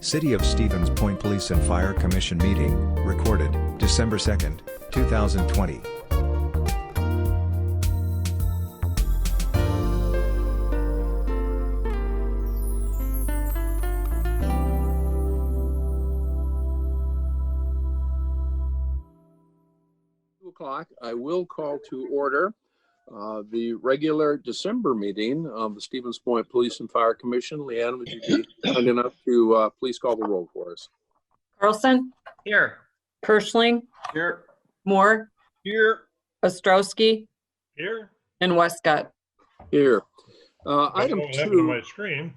City of Stevens Point Police and Fire Commission meeting, recorded, December 2nd, 2020. I will call to order the regular December meeting of the Stevens Point Police and Fire Commission. Leanne, would you be kind enough to please call the roll for us? Carlson? Here. Kirschling? Here. Moore? Here. Ostrowski? Here. And Westcott? Here. Item Item two. On 2. my screen.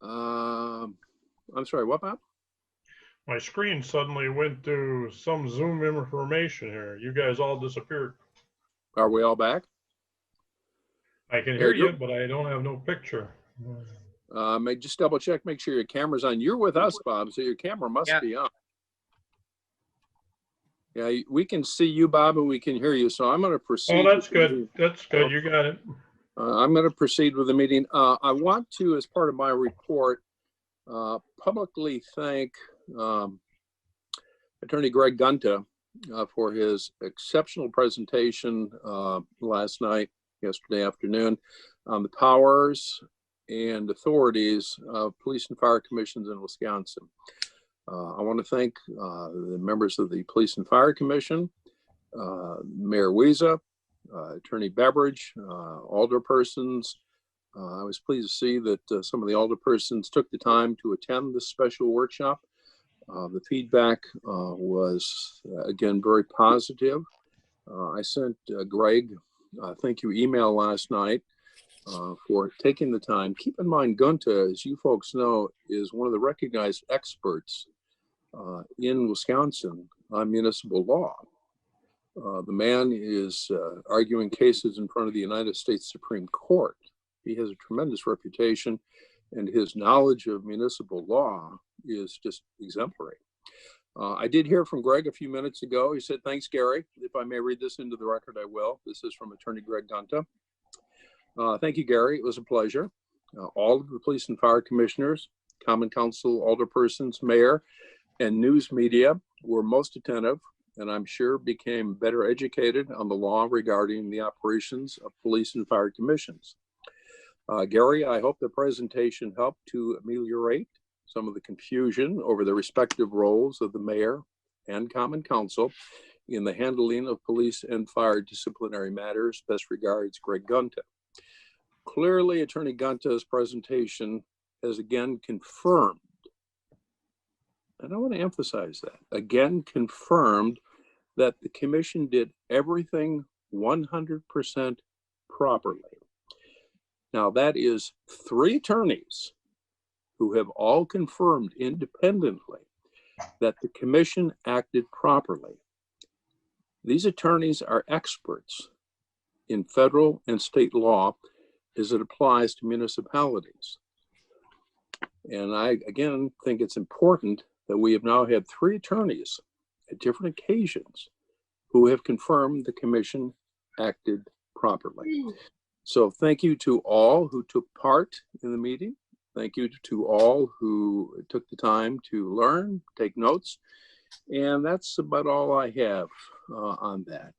I'm sorry, what, Bob? My screen suddenly went to some Zoom information here. You guys all disappeared. Are we all back? I can hear you, but I don't have no picture. Just double check, make sure your camera's on. You're with us, Bob, so your camera must be on. Yeah, we can see you, Bob, and we can hear you. So I'm going to proceed. Oh, that's good. That's good. You got it. I'm going to proceed with the meeting. I want to, as part of my report, publicly thank Attorney Greg Gunta for his exceptional presentation yesterday afternoon, on the powers and authorities of police and fire commissions in Wisconsin. I want to thank the members of the Police and Fire Commission, Mayor Wiesa, Attorney Beveridge, alderpersons. I was pleased to see that some of the alderpersons took the time to attend this special workshop. The feedback was, again, very positive. I sent Greg a thank you email last night for taking the time. Keep in mind, Gunta, as you folks know, is one of the recognized experts in Wisconsin on municipal law. The man is arguing cases in front of the United States Supreme Court. He has a tremendous reputation, and his knowledge of municipal law is just exemplary. I did hear from Greg a few minutes ago. He said, thanks, Gary. If I may read this into the record, I will. This is from Attorney Greg Gunta. Thank you, Gary. It was a pleasure. All of the police and fire commissioners, common council, alderpersons, mayor, and news media were most attentive, and I'm sure became better educated on the law regarding the operations of police and fire commissions. Gary, I hope the presentation helped to ameliorate some of the confusion over the respective roles of the mayor and common council in the handling of police and fire disciplinary matters. Best regards, Greg Gunta. Clearly, Attorney Gunta's presentation has again confirmed, and I want to emphasize that, again confirmed that the commission did everything 100% properly. Now, that is 3 attorneys who have all confirmed independently that the commission acted properly. These attorneys are experts in federal and state law as it applies to municipalities. And I, again, think it's important that we have now had 3 attorneys at different occasions who have confirmed the commission acted properly. So thank you to all who took part in the meeting. Thank you to all who took the time to learn, take notes. And that's about all I have on that.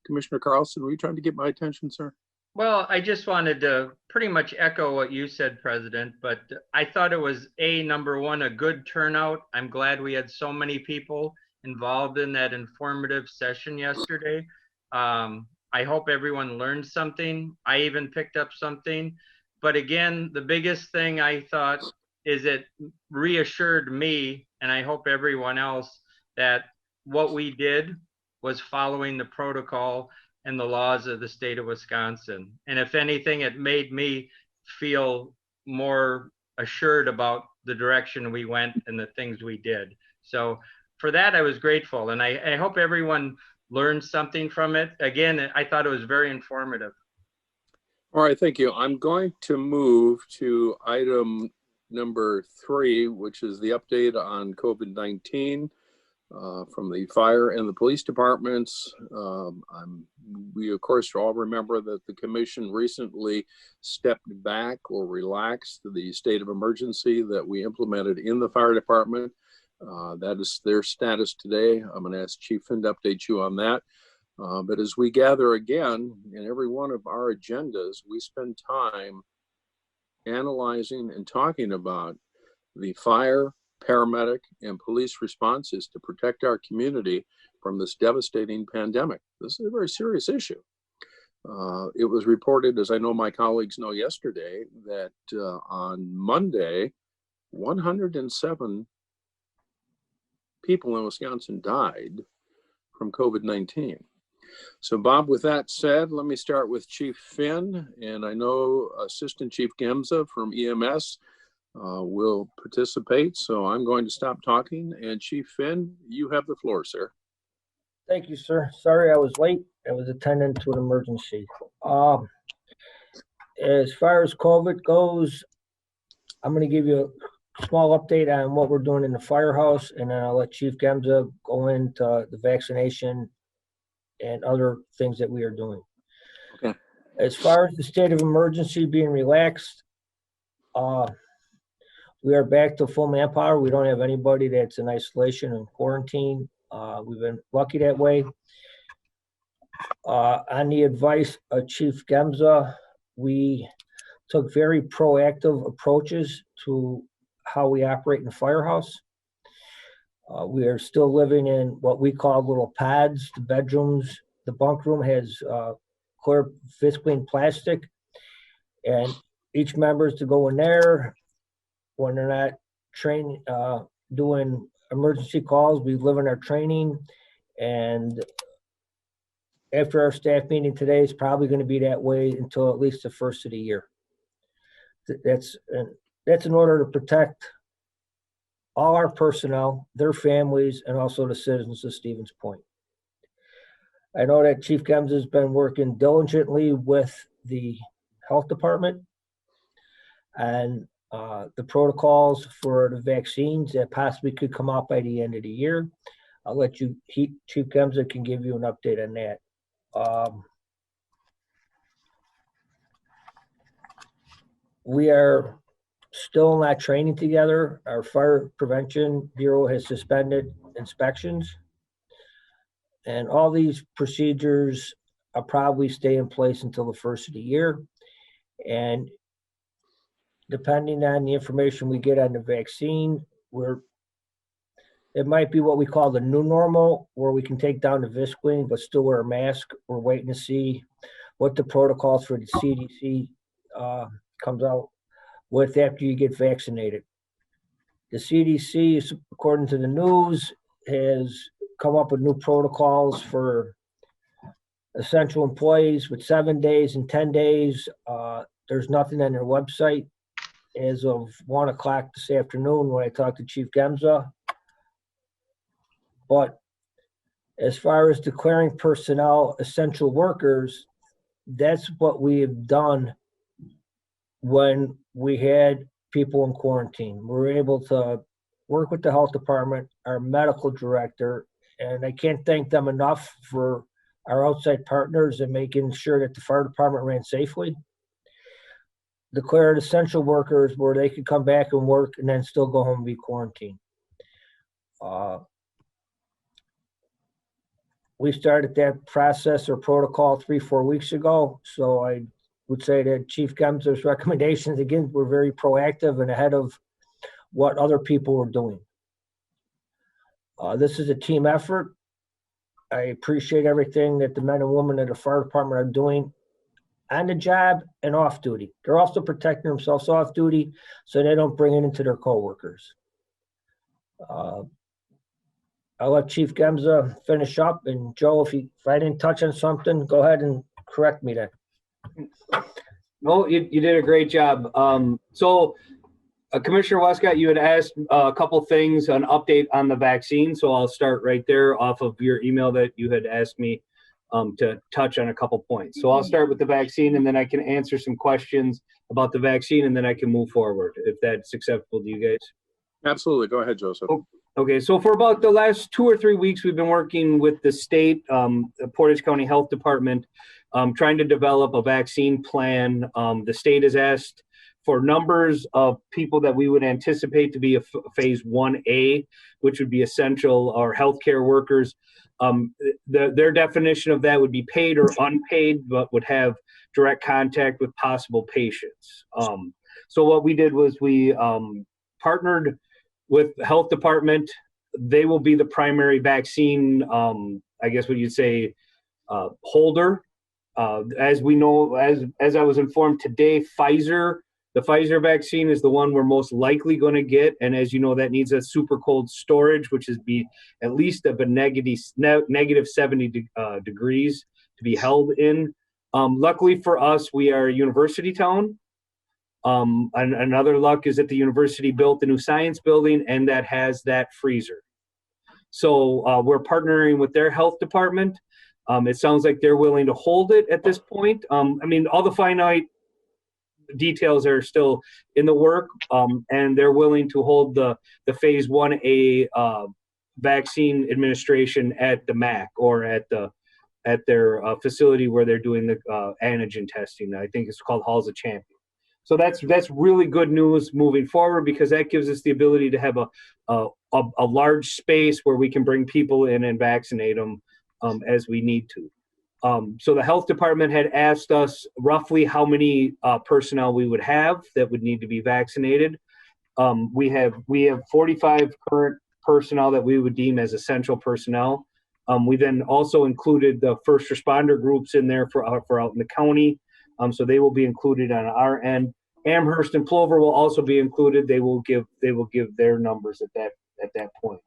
Commissioner Carlson, were you trying to get my attention, sir? Well, I just wanted to pretty much echo what you said, President, but I thought it was number one, a good turnout. I'm glad we had so many people involved in that informative session yesterday. I hope everyone learned something. I even picked up something. But again, the biggest thing I thought is it reassured me, and I hope everyone else, that what we did was following the protocol and the laws of the state of Wisconsin. And if anything, it made me feel more assured about the direction we went and the things we did. So for that, I was grateful. And I hope everyone learned something from it. Again, I thought it was very informative. All right, thank you. I'm going to move to item number 3, which is the update on COVID-19. from the fire and the police departments. We, of course, all remember that the commission recently stepped back or relaxed the state of emergency that we implemented in the fire department. That is their status today. I'm going to ask Chief Finn to update you on that. But as we gather again, in every one of our agendas, we spend time analyzing and talking about the fire, paramedic, and police responses to protect our community from this devastating pandemic. This is a very serious issue. It was reported, as I know my colleagues know yesterday, that on Monday, 107 people in Wisconsin died from COVID-19. So Bob, with that said, let me start with Chief Finn, and I know Assistant Chief Gemza from EMS will participate. So I'm going to stop talking, and Chief Finn, you have the floor, sir. Thank you, sir. Sorry I was late. I was attending to an emergency. As far as COVID goes, I'm going to give you a small update on what we're doing in the firehouse, and then I'll let Chief Gemza go into the vaccination and other things that we are doing. Okay. As far as the state of emergency being relaxed, we are back to full manpower. We don't have anybody that's in isolation and quarantine. We've been lucky that way. On the advice of Chief Gemza, we took very proactive approaches to how we operate in the firehouse. We are still living in what we call little pads. The bedrooms, the bunk room has clear visqueen plastic, and each member is to go in there when they're not trained, doing emergency calls. We live in our training, and after our staff meeting today, it's probably going to be that way until at least the first of the year. That's in order to protect all our personnel, their families, and also the citizens of Stevens Point. I know that Chief Gemza has been working diligently with the health department and the protocols for the vaccines that possibly could come out by the end of the year. I'll let you, Chief Gemza can give you an update on that. We are still not training together. Our Fire Prevention Bureau has suspended inspections. And all these procedures will probably stay in place until the first of the year. And depending on the information we get on the vaccine, it might be what we call the new normal, where we can take down the visqueen but still wear a mask. We're waiting to see what the protocols for the CDC comes out with after you get vaccinated. The CDC, according to the news, has come up with new protocols for essential employees with 7 days and 10 days. There's nothing on their website as of 1 o'clock this afternoon when I talked to Chief Gemza. But as far as declaring personnel essential workers, that's what we have done when we had people in quarantine. We were able to work with the health department, our medical director, and I can't thank them enough for our outside partners and making sure that the fire department ran safely. Declared essential workers where they could come back and work and then still go home and be quarantined. We started that process or protocol 3-4 weeks ago. So I would say that Chief Gemza's recommendations, again, were very proactive and ahead of what other people were doing. This is a team effort. I appreciate everything that the men and women of the fire department are doing on the job and off duty. They're also protecting themselves off duty so they don't bring it into their coworkers. I'll let Chief Gemza finish up, and Joe, if I didn't touch on something, go ahead and correct me then. No, you did a great job. Commissioner Westcott, you had asked a couple things, an update on the vaccine. So I'll start right there off of your email that you had asked me to touch on a couple points. So I'll start with the vaccine, and then I can answer some questions about the vaccine, and then I can move forward if that's acceptable to you guys. Absolutely. Go ahead, Joseph. Okay, so for about the last 2 or 3 weeks, we've been working with the state, the Portage County Health Department, trying to develop a vaccine plan. The state has asked for numbers of people that we would anticipate to be a phase 1A, which would be essential or healthcare workers. Their definition of that would be paid or unpaid, but would have direct contact with possible patients. So what we did was we partnered with the health department. They will be the primary vaccine, I guess what you'd say, holder. As we know, as I was informed today, the Pfizer vaccine is the one we're most likely going to get. And as you know, that needs a super cold storage, which is be at least of a negative 70 degrees to be held in. Luckily for us, we are a university town. And another luck is that the university built the new science building, and that has that freezer. So we're partnering with their health department. It sounds like they're willing to hold it at this point. I mean, all the finite details are still in the work, and they're willing to hold the phase 1A vaccine administration at the MAC or at their facility where they're doing the antigen testing. I think it's called Halls of Champions. So that's really good news moving forward, because that gives us the ability to have a large space where we can bring people in and vaccinate them as we need to. So the health department had asked us roughly how many personnel we would have that would need to be vaccinated. We have 45 current personnel that we would deem as essential personnel. We then also included the first responder groups in there for out in the county. So they will be included on our end. Amherst and Plover will also be included. They will give their numbers at that point.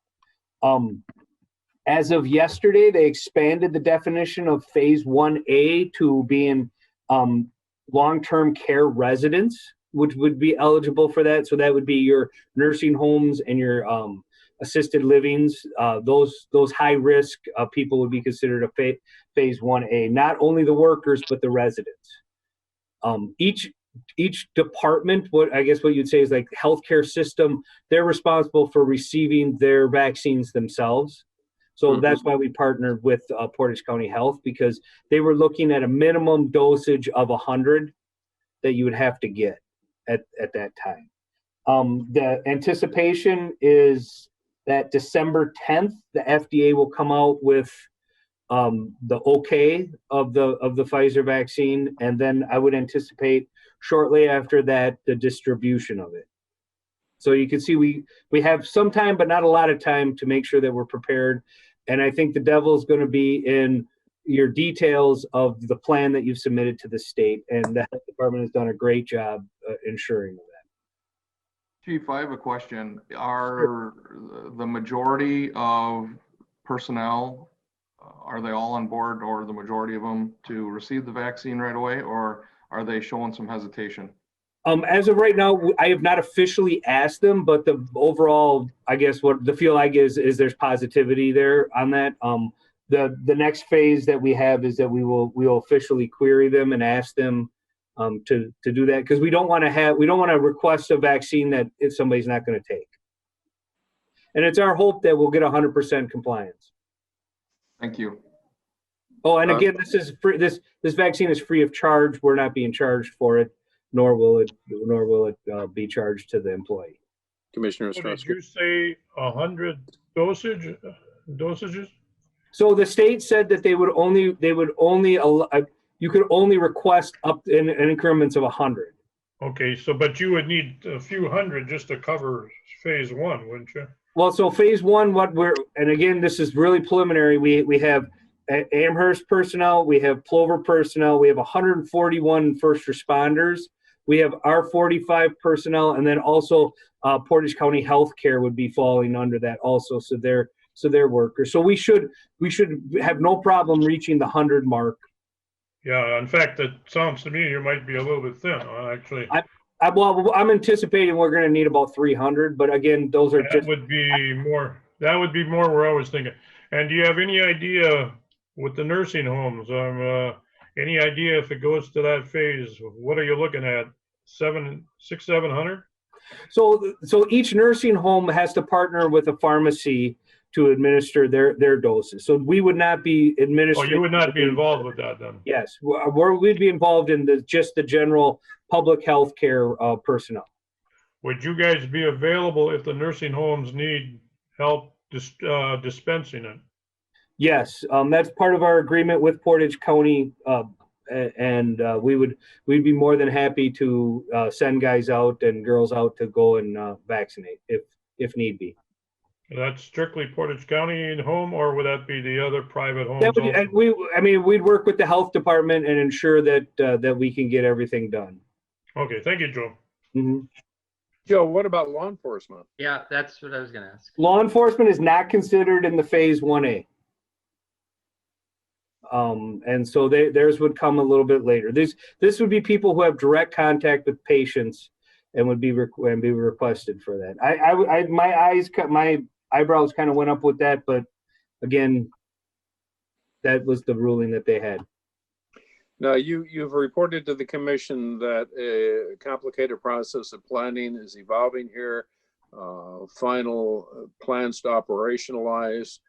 As of yesterday, they expanded the definition of phase 1A to being long-term care residents, which would be eligible for that. So that would be your nursing homes and your assisted livings. Those high-risk people would be considered a phase 1A. Not only the workers, but the residents. Each department, what you'd say is like healthcare system, they're responsible for receiving their vaccines themselves. So that's why we partnered with Portage County Health, because they were looking at a minimum dosage of 100 that you would have to get at that time. The anticipation is that December 10th, the FDA will come out with the okay of the Pfizer vaccine, and then I would anticipate shortly after that the distribution of it. So you can see we have some time, but not a lot of time to make sure that we're prepared. And I think the devil is going to be in your details of the plan that you've submitted to the state, and the health department has done a great job ensuring that. Chief, I have a question. Are the majority of personnel, are they all on board, or the majority of them, to receive the vaccine right away, or are they showing some hesitation? As of right now, I have not officially asked them, but the overall, I guess what the feel I get is there's positivity there on that. The next phase that we have is that we will officially query them and ask them to do that, because we don't want to request a vaccine that if somebody's not going to take. And it's our hope that we'll get 100% compliance. Thank you. Oh, and again, this is free. This vaccine is free of charge. We're not being charged for it, nor will it be charged to the employee. Commissioner So did Ostrowski. you say 100 dosages? So the state said that they would only allow, you could only request up in increments of 100. Okay, so but you would need a few hundred just to cover phase 1, wouldn't you? Well, so phase 1, and again, this is really preliminary. We have Amherst personnel, we have Plover personnel, we have 141 first responders, we have our 45 personnel, and then also Portage County Healthcare would be falling under that also. So they're workers. So we should have no problem reaching the 100 mark. Yeah, in fact, it sounds to me you might be a little bit thin, actually. I'm anticipating we're going to need about 300, but again, those are That would be more where I was thinking. And do you have any idea with the nursing homes? Any idea if it goes to that phase? What are you looking at? 700? So each nursing home has to partner with a pharmacy to administer their doses. So we would not be Oh, administering. you would not be involved with that then? Yes, we'd be involved in just the general public health care personnel. Would you guys be available if the nursing homes need help dispensing it? Yes, that's part of our agreement with Portage County, and we'd be more than happy to send guys out and girls out to go and vaccinate if need be. That's strictly Portage County home, or would that be the other private homes? That would, also? we'd work with the health department and ensure that we can get everything done. Okay, thank you, Joe. Mm-hmm. Joe, what about law enforcement? Yeah, that's what I was gonna ask. Law enforcement is not considered in the phase 1A. And so theirs would come a little bit later. This would be people who have direct contact with patients and would be requested for that. My eyebrows kind of went up with that, but again, that was the ruling that they had. Now, you've reported to the commission that a complicated process of planning is evolving here. Final plans to operationalize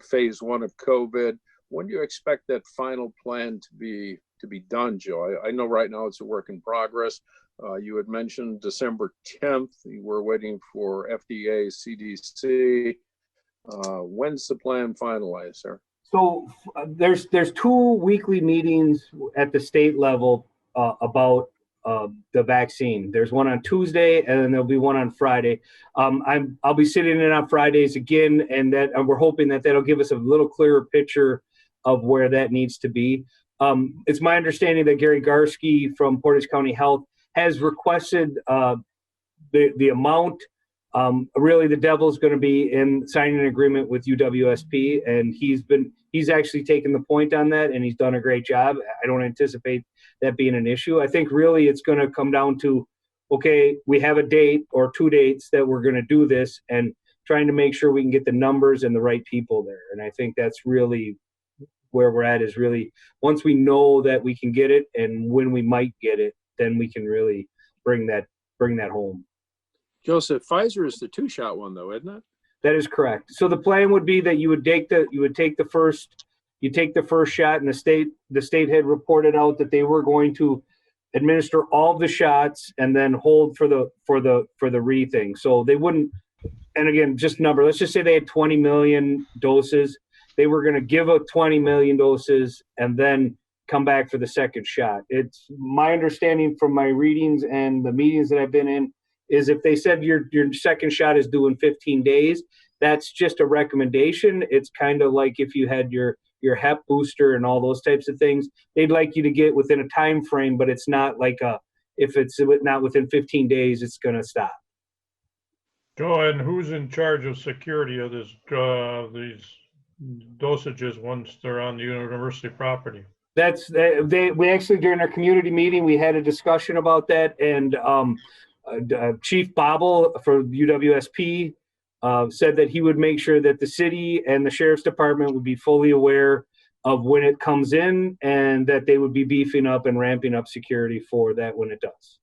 phase 1 of COVID. When do you expect that final plan to be done, Joe? I know right now it's a work in progress. You had mentioned December 10th. You were waiting for FDA, CDC. When's the plan finalized, sir? So there's 2 weekly meetings at the state level about the vaccine. There's one on Tuesday, and then there'll be one on Friday. I'll be sitting in on Fridays again, and we're hoping that that'll give us a little clearer picture of where that needs to be. It's my understanding that Gary Garski from Portage County Health has requested the amount. Really, the devil's going to be in signing an agreement with UWSP, and he's actually taken the point on that, and he's done a great job. I don't anticipate that being an issue. I think really it's going to come down to, okay, we have a date or 2 dates that we're going to do this, and trying to make sure we can get the numbers and the right people there. And I think that's really where we're at, is really once we know that we can get it and when we might get it, then we can really bring that home. Joseph, Pfizer is the 2-shot one, though, isn't it? That is correct. So the plan would be that you would take the first shot, and the state had reported out that they were going to administer all the shots and then hold for the re-thing. So they wouldn't, and again, just number, let's just say they had 20 million doses. They were going to give out 20 million doses and then come back for the second shot. It's my understanding from my readings and the meetings that I've been in is if they said your second shot is due in 15 days, that's just a recommendation. It's kind of like if you had your Hep booster and all those types of things, they'd like you to get within a time frame, but it's not like if it's not within 15 days, it's going to stop. Joe, and who's in charge of security of these dosages once they're on the university property? We actually, during our community meeting, we had a discussion about that, and Chief Bobble for UWSP said that he would make sure that the city and the sheriff's department would be fully aware of when it comes in, and that they would be beefing up and ramping up security for that when it does.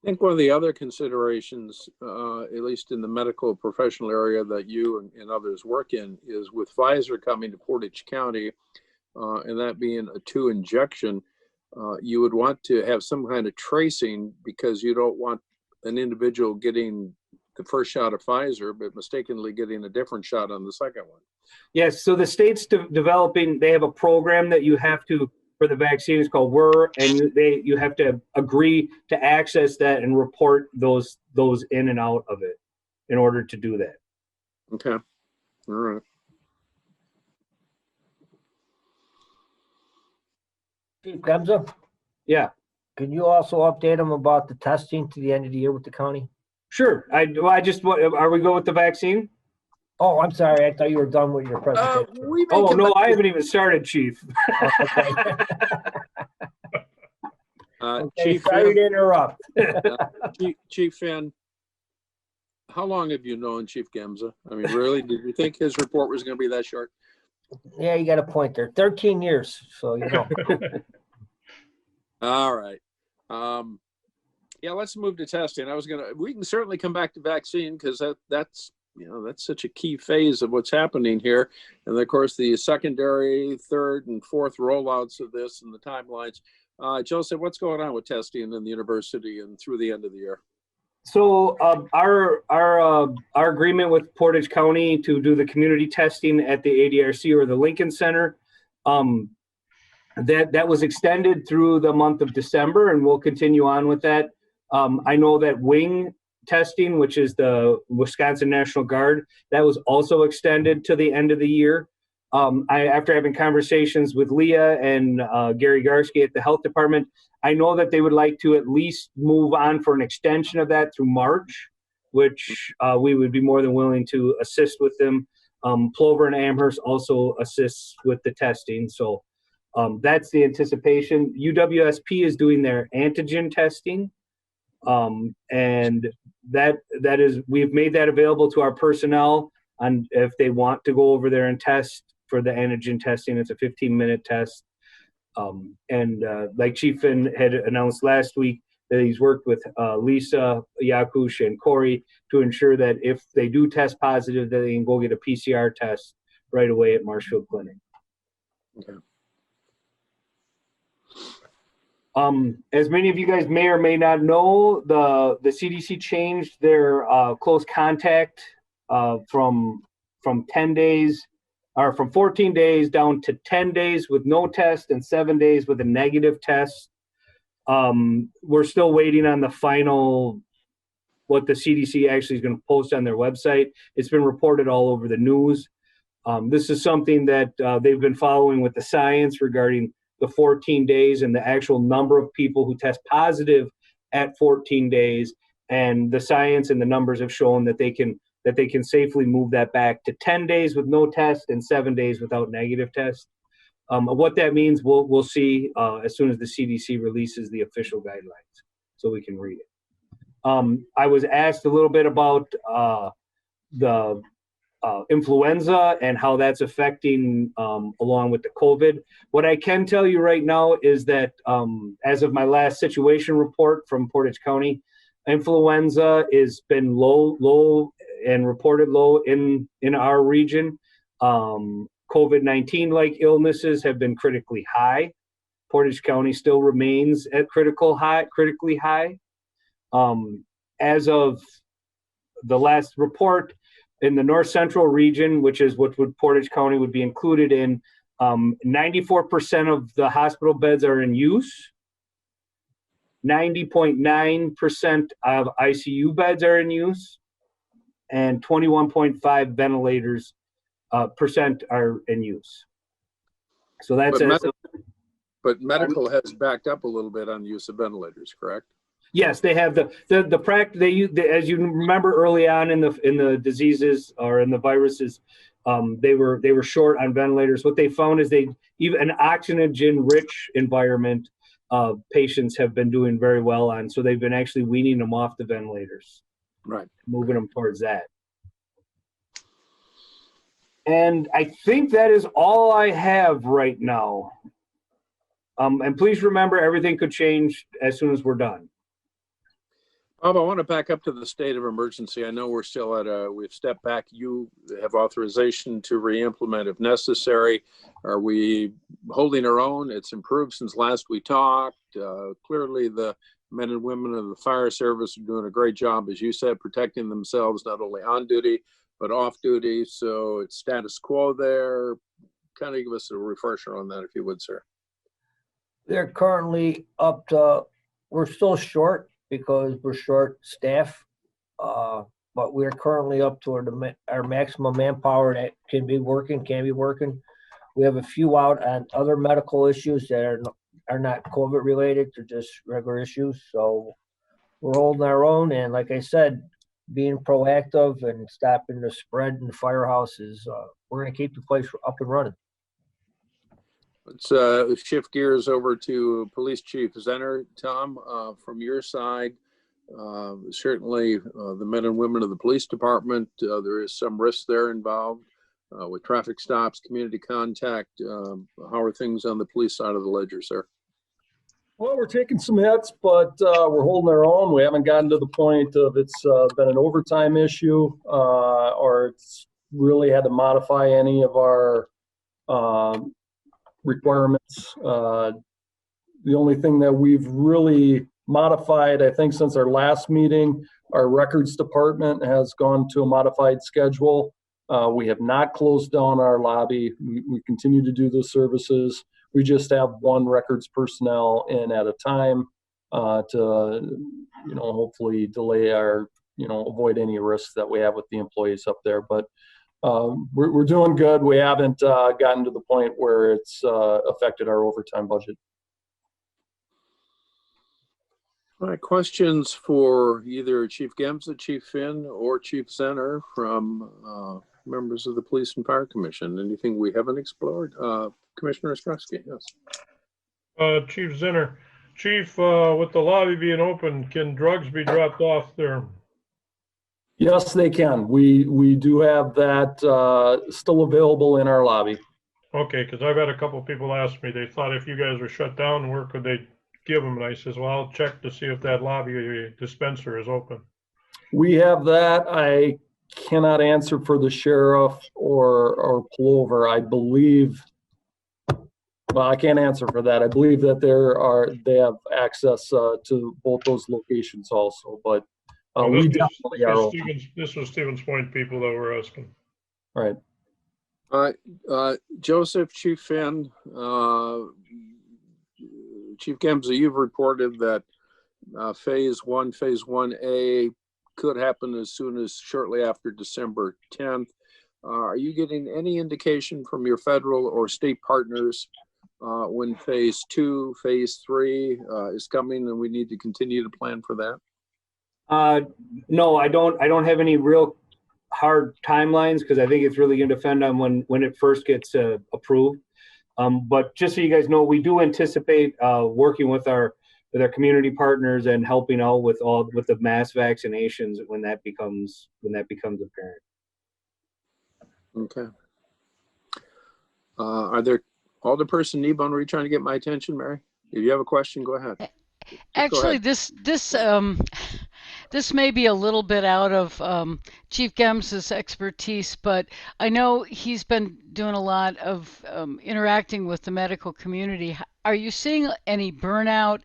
I think one of the other considerations, at least in the medical professional area that you and others work in, is with Pfizer coming to Portage County, and that being a 2 injection, you would want to have some kind of tracing, because you don't want an individual getting the first shot of Pfizer, but mistakenly getting a different shot on the second one. Yes, so the state's developing, they have a program that you have to, for the vaccine, it's called WER, and you have to agree to access that and report those in and out of it in order to do that. Okay, all right. Chief Gemza, Yeah, can you also update them about the testing to the end of the year with the county? sure. Are we going with the vaccine? Oh, I'm sorry. I thought you were done with your presentation. Oh, no, I haven't even started, Chief. Okay, Chief sorry Finn, to interrupt. Chief Finn, how long have you known Chief Gemza? I mean, really, did you think his report was going to be that short? Yeah, you got a point there. 13 years, so you know. All right. Yeah, let's move to testing. We can certainly come back to vaccine because that's such a key phase of what's happening here. And then, of course, the secondary, third and fourth rollouts of this and the timelines. Joseph, what's going on with testing in the university and through the end of the year? So our agreement with Portage County to do the community testing at the ADRC or the Lincoln Center, that was extended through the month of December, and we'll continue on with that. I know that wing testing, which is the Wisconsin National Guard, that was also extended to the end of the year. After having conversations with Leah and Gary Garski at the health department, I know that they would like to at least move on for an extension of that through March, which we would be more than willing to assist with them. Plover and Amherst also assists with the testing. So that's the anticipation. UWSP is doing their antigen testing. And that is, we've made that available to our personnel on if they want to go over there and test for the antigen testing. It's a 15-minute test. Like Chief Finn had announced last week, that he's worked with Lisa, Yakush, and Corey to ensure that if they do test positive, that they can go get a PCR test right away at Marshfield Clinic. Okay. As many of you guys may or may not know, the CDC changed their close contact from 10 days or from 14 days down to 10 days with no test and 7 days with a negative test. We're still waiting on the final, what the CDC actually is going to post on their website. It's been reported all over the news. This is something that they've been following with the science regarding the 14 days and the actual number of people who test positive at 14 days. And the science and the numbers have shown that they can safely move that back to 10 days with no test and 7 days without negative test. What that means, we'll see as soon as the CDC releases the official guidelines, so we can read it. I was asked a little bit about the influenza and how that's affecting along with the COVID. What I can tell you right now is that as of my last situation report from Portage County, influenza has been low and reported low in our region. COVID-19 like illnesses have been critically high. Portage County still remains at critically high. As of the last report, in the north central region, which is what Portage County would be included in, 94% of the hospital beds are in use. 90.9% of ICU beds are in use, and 21.5 ventilators percent are in use. So that's but medical has backed up a little bit on the use of ventilators, correct? Yes, they have the practice. They use, as you remember early on in the diseases or in the viruses, they were short on ventilators. What they found is even an oxygen-rich environment, patients have been doing very well on. So they've been actually weaning them off the ventilators, right? Moving them towards that. And I think that is all I have right now. And please remember, everything could change as soon as we're done. Bob, I want to back up to the state of emergency. I know we're still we've stepped back. You have authorization to re-implement if necessary. Are we holding our own? It's improved since last we talked. Clearly, the men and women of the fire service are doing a great job, as you said, protecting themselves, not only on duty, but off duty. So it's status quo there. Kind of give us a refresher on that, if you would, sir. They're currently up to, we're still short because we're short staff, but we're currently up to our maximum manpower that can be working. We have a few out on other medical issues that are not COVID related, they're just regular issues. So we're holding our own, and like I said, being proactive and stopping the spread in the firehouse is, we're going to keep the place up and running. Let's shift gears over to Police Chief Zenner. Tom, from your side, certainly the men and women of the police department, there is some risk there involved with traffic stops, community contact. How are things on the police side of the ledger, sir? Well, we're taking some hits, but we're holding our own. We haven't gotten to the point of it's been an overtime issue or it's really had to modify any of our requirements. The only thing that we've really modified, I think, since our last meeting, our records department has gone to a modified schedule. We have not closed down our lobby. We continue to do those services. We just have one records personnel in at a time to, hopefully delay our, avoid any risks that we have with the employees up there. But we're doing good. We haven't gotten to the point where it's affected our overtime budget. All right, questions for either Chief Gemza, Chief Finn, or Chief Zenner from members of the Police and Fire Commission? Anything we haven't explored? Commissioner Ostrowski, yes. Chief Zinner, Chief, with the lobby being open, can drugs be dropped off there? Yes, they can. We do have that still available in our lobby. Okay, because I've had a couple of people ask me, they thought if you guys were shut down, where could they give them? And I says, well, I'll check to see if that lobby dispenser is open. We have that. I cannot answer for the sheriff or pullover. I believe, well, I can't answer for that. I believe that they have access to both those locations also, but we definitely are open. This was Stevens Point people that were asking. Right. Joseph, Chief Finn, Chief Gemza, you've reported that phase 1A could happen as soon as shortly after December 10th. Are you getting any indication from your federal or state partners when phase 2, phase 3 is coming, and we need to continue to plan for that? No, I don't have any real hard timelines because I think it's really going to depend on when it first gets approved. But just so you guys know, we do anticipate working with our community partners and helping out with the mass vaccinations when that becomes apparent. Okay. Are there Alderperson Kneebone, were you trying to get my attention, Mary? If you have a question, go ahead. Actually, this may be a little bit out of Chief Gemza's expertise, but I know he's been doing a lot of interacting with the medical community. Are you seeing any burnout?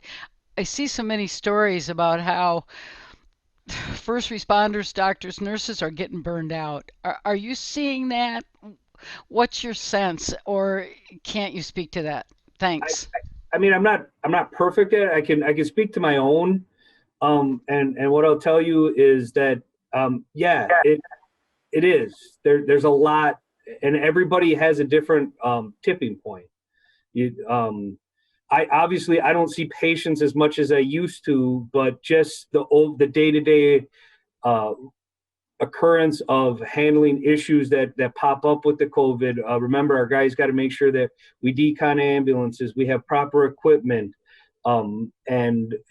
I see so many stories about how first responders, doctors, nurses are getting burned out. Are you seeing that? What's your sense, or can't you speak to that? Thanks. I mean, I'm not perfect at it. I can speak to my own. And what I'll tell you is that, it is. There's a lot, and everybody has a different tipping point. I don't see patients as much as I used to, but just the day-to-day occurrence of handling issues that pop up with the COVID. Remember, our guys got to make sure that we decon ambulances, we have proper equipment. And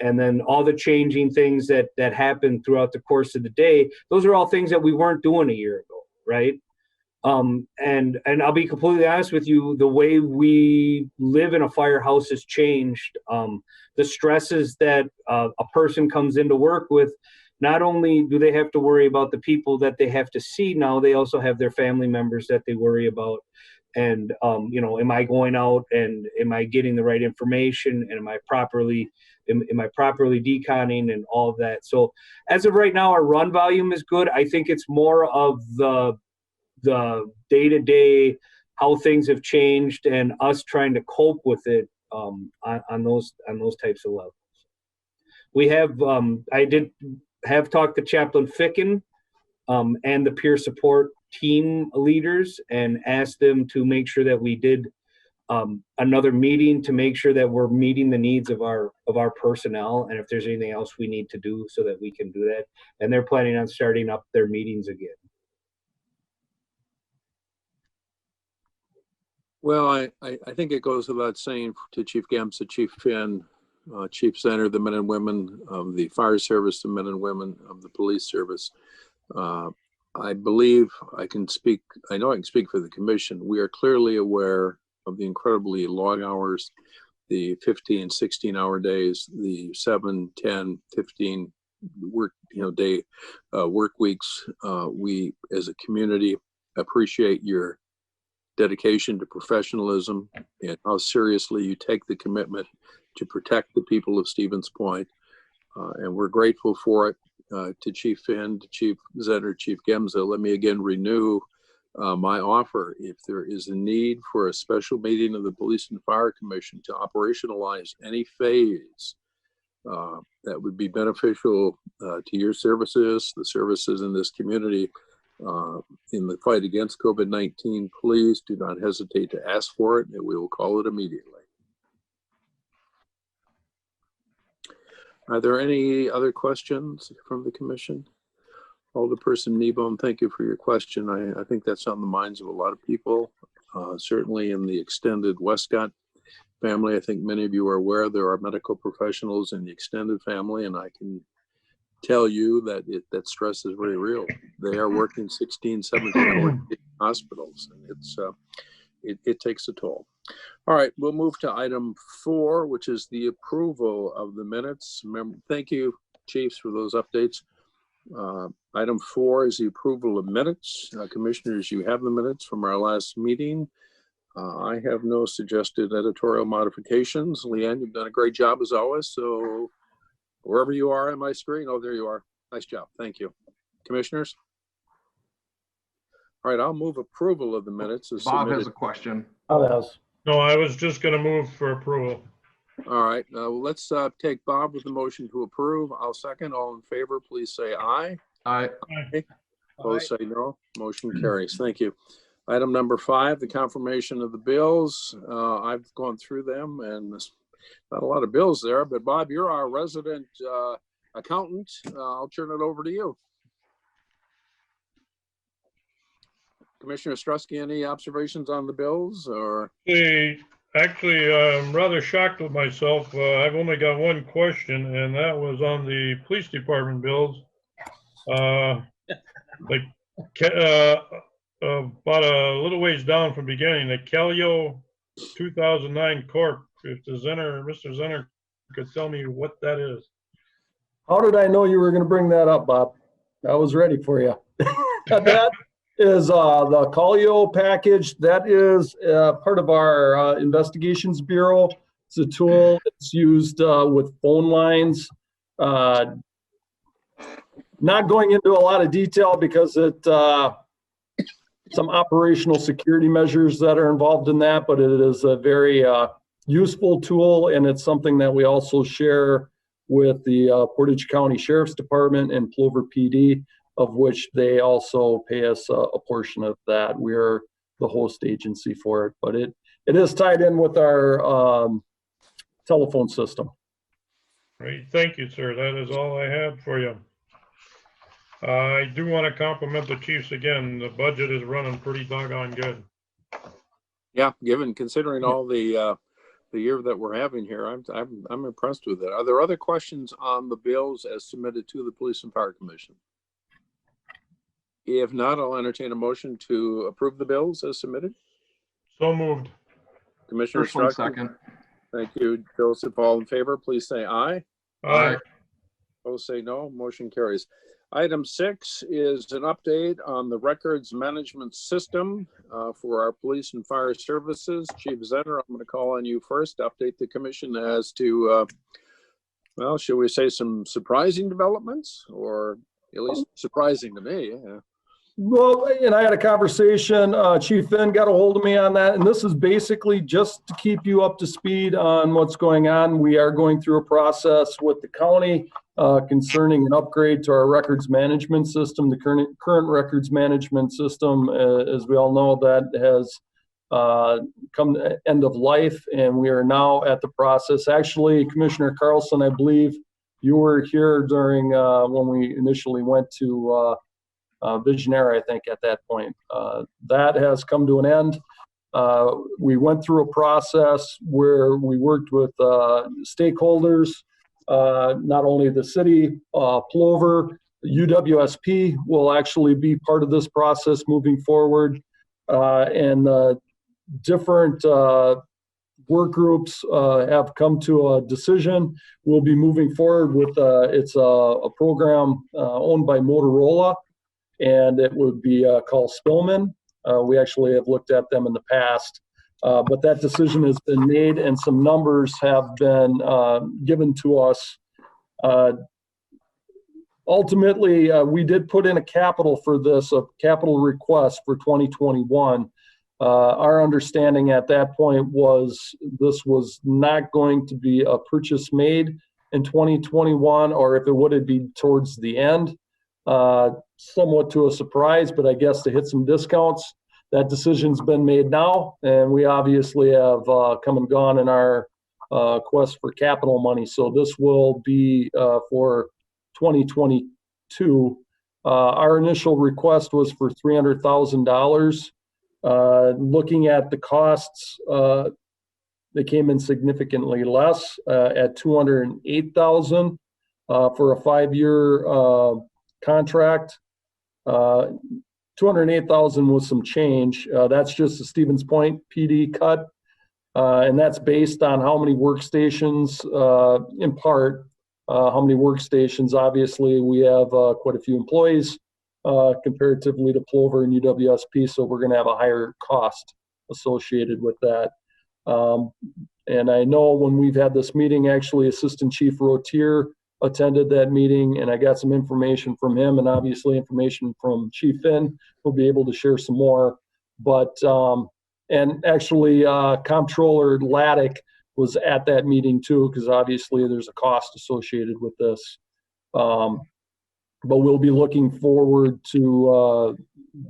then all the changing things that happen throughout the course of the day, those are all things that we weren't doing a year ago, right? And I'll be completely honest with you, the way we live in a firehouse has changed. The stresses that a person comes into work with, not only do they have to worry about the people that they have to see now, they also have their family members that they worry about. And, am I going out and am I getting the right information? And am I properly deconning and all of that? So as of right now, our run volume is good. I think it's more of the day-to-day, how things have changed and us trying to cope with it on those types of levels. We have, I did have talked to Chaplain Ficken and the peer support team leaders and asked them to make sure that we did another meeting to make sure that we're meeting the needs of our personnel, and if there's anything else we need to do so that we can do that. And they're planning on starting up their meetings again. Well, I think it goes without saying to Chief Gemza, Chief Finn, Chief Zenner, the men and women of the fire service, the men and women of the police service. I believe I know I can speak for the commission. We are clearly aware of the incredibly long hours the 15, 16-hour days, the 7, 10, 15 work, day work weeks. We, as a community, appreciate your dedication to professionalism and how seriously you take the commitment to protect the people of Stevens Point. And we're grateful for it. To Chief Finn, to Chief Zenner, Chief Gemza, let me again renew my offer. If there is a need for a special meeting of the Police and Fire Commission to operationalize any phase that would be beneficial to your services, the services in this community, in the fight against COVID-19, please do not hesitate to ask for it, and we will call it immediately. Are there any other questions from the commission? Alderperson Kneebone, thank you for your question. I think that's on the minds of a lot of people, certainly in the extended Westcott family. I think many of you are aware there are medical professionals in the extended family, and I can tell you that that stress is very real. They are working 16, 17 hours in hospitals, and it takes a toll. All right, we'll move to item 4, which is the approval of the minutes. Thank you, Chiefs, for those updates. Item 4 is the approval of minutes. Commissioners, you have the minutes from our last meeting. I have no suggested editorial modifications. Leanne, you've done a great job as always. So wherever you are on my screen, oh, there you are. Nice job. Thank you. Commissioners? All right, I'll move approval of the minutes. Bob has a question. No, I was just gonna move for approval. All right, let's take Bob with the motion to approve. I'll second. All in favor, please say aye. Aye. Aye. Opposed, say no. Motion carries. Thank you. Item number 5, the confirmation of the bills. I've gone through them, and there's not a lot of bills there, but Bob, you're our resident accountant. I'll turn it over to you. Commissioner Ostrowski, any observations on the bills, or? Actually, I'm rather shocked with myself. I've only got one question, and that was on the police department bills. About a little ways down from beginning, the Calio 2009 Corp. If the Mr. Zenner could tell me what that is. How did I know you were going to bring that up, Bob? I was ready for you. That is the Calio package. That is part of our investigations bureau. It's a tool that's used with phone lines. Not going into a lot of detail because it some operational security measures that are involved in that, but it is a very useful tool, and it's something that we also share with the Portage County Sheriff's Department and Plover PD, of which they also pay us a portion of that. We are the host agency for it, but it is tied in with our telephone system. Great, thank you, sir. That is all I had for you. I do want to compliment the chiefs again. The budget is running pretty doggone good. Yeah, considering all the year that we're having here, I'm impressed with it. Are there other questions on the bills as submitted to the Police and Fire Commission? If not, I'll entertain a motion to approve the bills as submitted. So moved. Commissioner Struck. Second. Thank you, Joseph. All in favor, please say aye. Aye. Opposed, say no. Motion carries. Item 6 is an update on the records management system for our police and fire services. Chief Zenner, I'm going to call on you first to update the commission as to, well, should we say some surprising developments, or at least surprising to me? Yeah. Well, and I had a conversation, Chief Finn got a hold of me on that, and this is basically just to keep you up to speed on what's going on. We are going through a process with the county concerning an upgrade to our records management system. The current records management system, as we all know, that has come to end of life, and we are now at the process. Actually, Commissioner Carlson, I believe you were here during when we initially went to Visionary, I think, at that point. That has come to an end. We went through a process where we worked with stakeholders, not only the city, Plover, UWSP will actually be part of this process moving forward, and different work groups have come to a decision. We'll be moving forward with it's a program owned by Motorola, and it would be called Spillman. We actually have looked at them in the past, but that decision has been made, and some numbers have been given to us. Ultimately, we did put in a capital for this, a capital request for 2021. Our understanding at that point was this was not going to be a purchase made in 2021, or if it would, it'd be towards the end. Somewhat to a surprise, but I guess to hit some discounts. That decision's been made now, and we obviously have come and gone in our quest for capital money. So this will be for 2022. Our initial request was for $300,000. Looking at the costs, they came in significantly less at $208,000 for a 5-year contract. $208,000 was some change. That's just the Stevens Point PD cut, and that's based on how many workstations, in part, how many workstations. Obviously, we have quite a few employees comparatively to Plover and UWSP, so we're going to have a higher cost associated with that. And I know when we've had this meeting, actually, Assistant Chief Rotier attended that meeting, and I got some information from him, and obviously information from Chief Finn. We'll be able to share some more. But and actually, Comptroller Laddick was at that meeting too, because obviously there's a cost associated with this. But we'll be looking forward to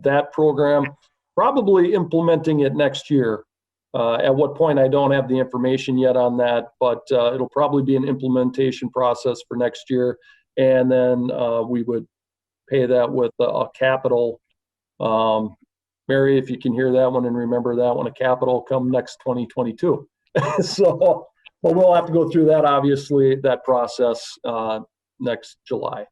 that program, probably implementing it next year. At what point, I don't have the information yet on that, but it'll probably be an implementation process for next year. And then we would pay that with a capital. Mary, if you can hear that one and remember that one, a capital come next 2022. So, but we'll have to go through that, obviously, that process next July.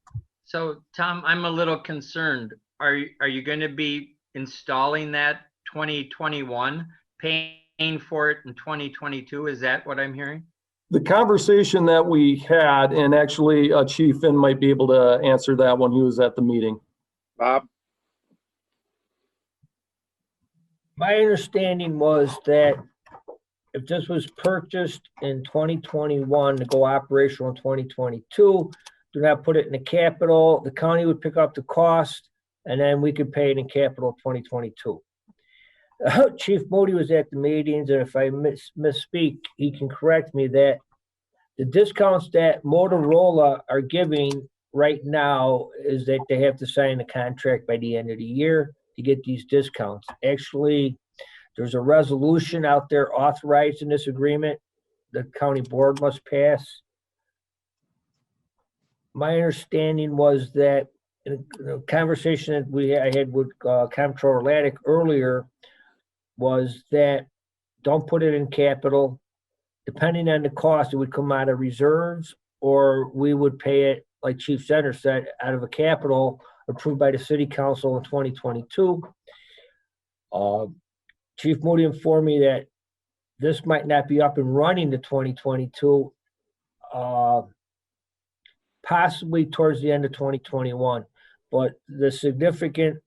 So, Tom, I'm a little concerned. Are you going to be installing that 2021, paying for it in 2022? Is that what I'm hearing? The conversation that we had, and actually Chief Finn might be able to answer that when he was at the meeting. Bob? My understanding was that if this was purchased in 2021 to go operational in 2022, do not put it in the capital, the county would pick up the cost, and then we could pay it in capital 2022. Chief Moody was at the meetings, and if I misspeak, he can correct me, that the discounts that Motorola are giving right now is that they have to sign a contract by the end of the year to get these discounts. Actually, there's a resolution out there authorizing this agreement the county board must pass. My understanding was that in a conversation that I had with Comptroller Laddick earlier was that don't put it in capital. Depending on the cost, it would come out of reserves, or we would pay it, like Chief Center said, out of a capital approved by the City Council in 2022. Chief Moody informed me that this might not be up and running to 2022, possibly towards the end of 2021. But the significant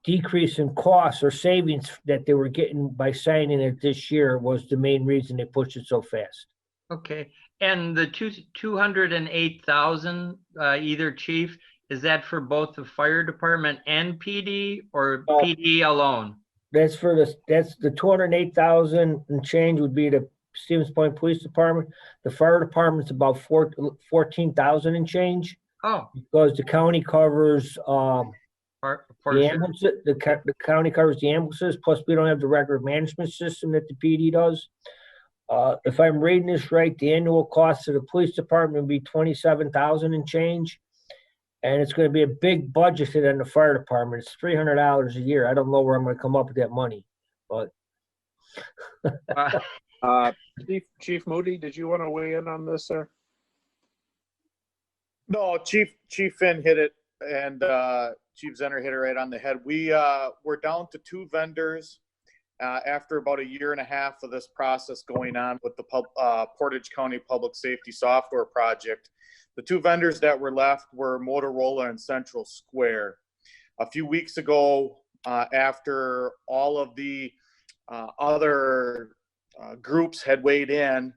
decrease in costs or savings that they were getting by signing it this year was the main reason they pushed it so fast. Okay, and the 208,000, either chief, is that for both the fire department and PD, or PD alone? That's the 208,000 and change would be the Stevens Point Police Department. The fire department's about 14,000 and change. Oh, because the county covers the ambulances, the county covers the ambulances, plus we don't have the record management system that the PD does. If I'm reading this right, the annual cost of the police department would be 27,000 and change. And it's going to be a big budget hit on the fire department. It's $300 a year. I don't know where I'm going to come up with that money, but. Chief Moody, did you want to weigh in on this, sir? No, Chief Finn hit it, and Chief Zenner hit it right on the head. We're down to 2 vendors, after about a year and a half of this process going on with the Portage County Public Safety Software Project, the two vendors that were left were Motorola and Central Square. A few weeks ago, after all of the other groups had weighed in,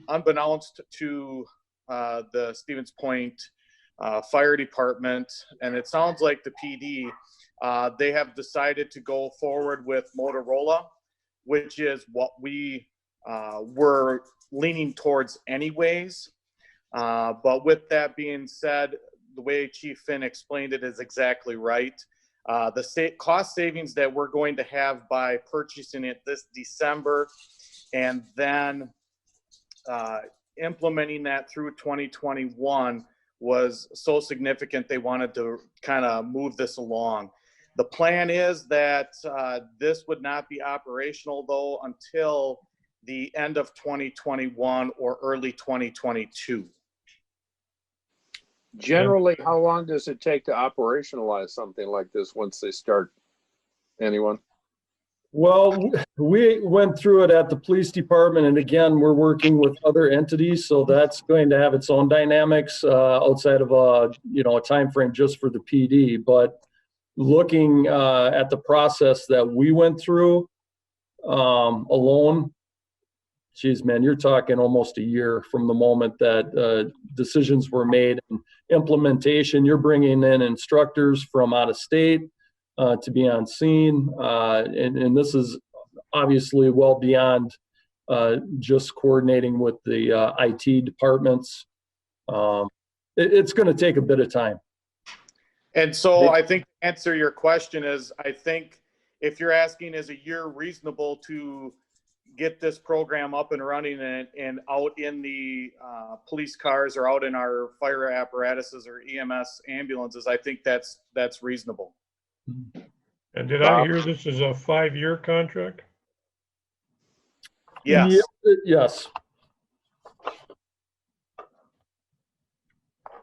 unbeknownst to the Stevens Point Fire Department, and it sounds like the PD, they have decided to go forward with Motorola, which is what we were leaning towards anyways. But with that being said, the way Chief Finn explained it is exactly right. The cost savings that we're going to have by purchasing it this December and then implementing that through 2021 was so significant they wanted to kind of move this along. The plan is that this would not be operational though until the end of 2021 or early 2022. Generally, how long does it take to operationalize something like this once they start? Anyone? Well, we went through it at the police department, and again, we're working with other entities, so that's going to have its own dynamics outside of a time frame just for the PD. But looking at the process that we went through alone, geez, man, you're talking almost a year from the moment that decisions were made and implementation. You're bringing in instructors from out of state to be on scene. And this is obviously well beyond just coordinating with the IT departments. It's going to take a bit of time. And so I think to answer your question is, I think if you're asking is a year reasonable to get this program up and running and out in the police cars or out in our fire apparatuses or EMS ambulances, I think that's reasonable. And did I hear this is a 5-year contract? Yes. Yes.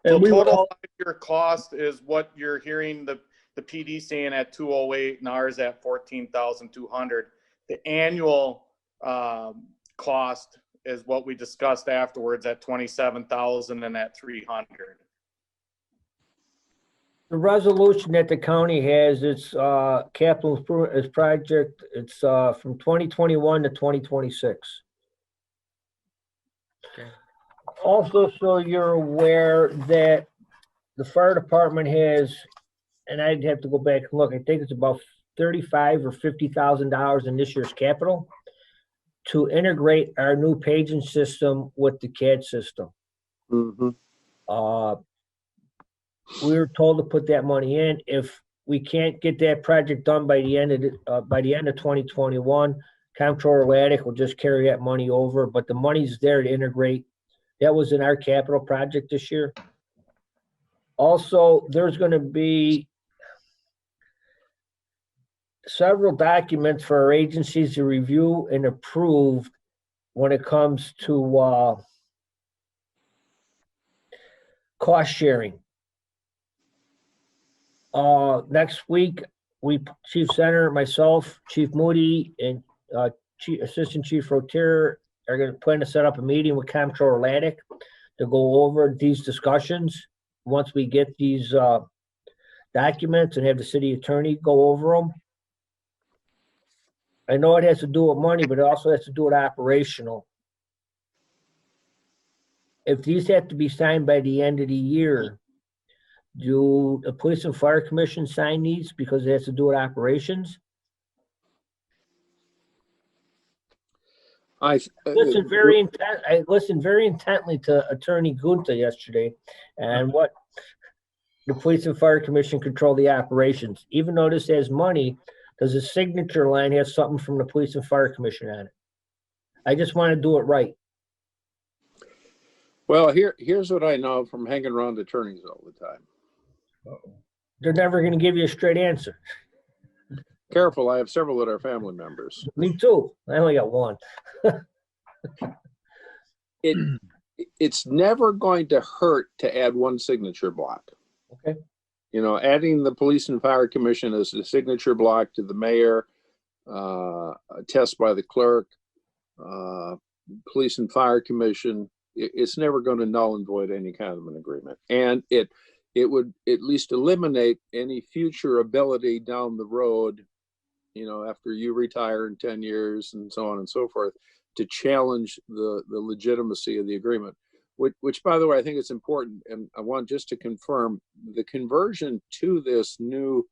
And And the total 5-year cost is what you're hearing the PD saying at 208 and ours at 14,200. The annual cost is what we discussed afterwards at 27,000 and at 300. The resolution that the county has, it's capital improvement project, it's from 2021 to 2026. Okay. Also, so you're aware that the fire department has, and I'd have to go back and look, I think it's about $35,000 or $50,000 in this year's capital to integrate our new paging system with the CAD system. Mm-hmm. We were told to put that money in. If we can't get that project done by the end of 2021, Comptroller Attic will just carry that money over. But the money's there to integrate. That was in our capital project this year. Also, there's going to be several documents for our agencies to review and approve when it comes to cost sharing. Next week, Chief Center, myself, Chief Moody, and Assistant Chief Rotier are going to plan to set up a meeting with Comptroller Attic to go over these discussions. Once we get these documents and have the city attorney go over them. I know it has to do with money, but it also has to do with operational. If these have to be signed by the end of the year, do the Police and Fire Commission sign these because it has to do with operations? I listened very intently to Attorney Gunta yesterday, and what the Police and Fire Commission control the operations. Even though this has money, does the signature line have something from the Police and Fire Commission on it? I just want to do it right. Well, here's what I know from hanging around attorneys all the time. They're never going to give you a straight answer. Careful, I have several that are family members. Me too. I only got one. It's never going to hurt to add one signature block. Okay. You know, adding the Police and Fire Commission as a signature block to the mayor, a test by the clerk, police and fire commission, it's never going to null and void any kind of an agreement. And it would at least eliminate any future ability down the road, you know, after you retire in 10 years and so on and so forth, to challenge the legitimacy of the agreement, which by the way, I think it's important. And I want just to confirm the conversion to this new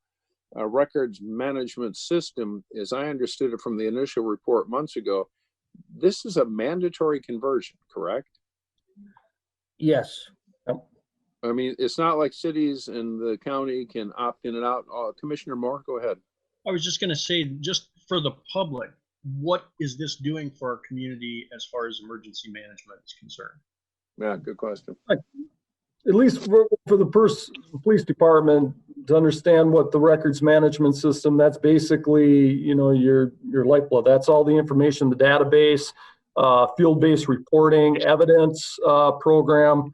records management system, as I understood it from the initial report months ago, this is a mandatory conversion, correct? Yes. I mean, it's not like cities and the county can opt in and out. Commissioner Moore, go ahead. I was just going to say, just for the public, what is this doing for our community as far as emergency management is concerned? Yeah, good question. At least for the police department to understand what the records management system, that's basically, you know, your lifeblood. That's all the information, the database, field-based reporting, evidence program.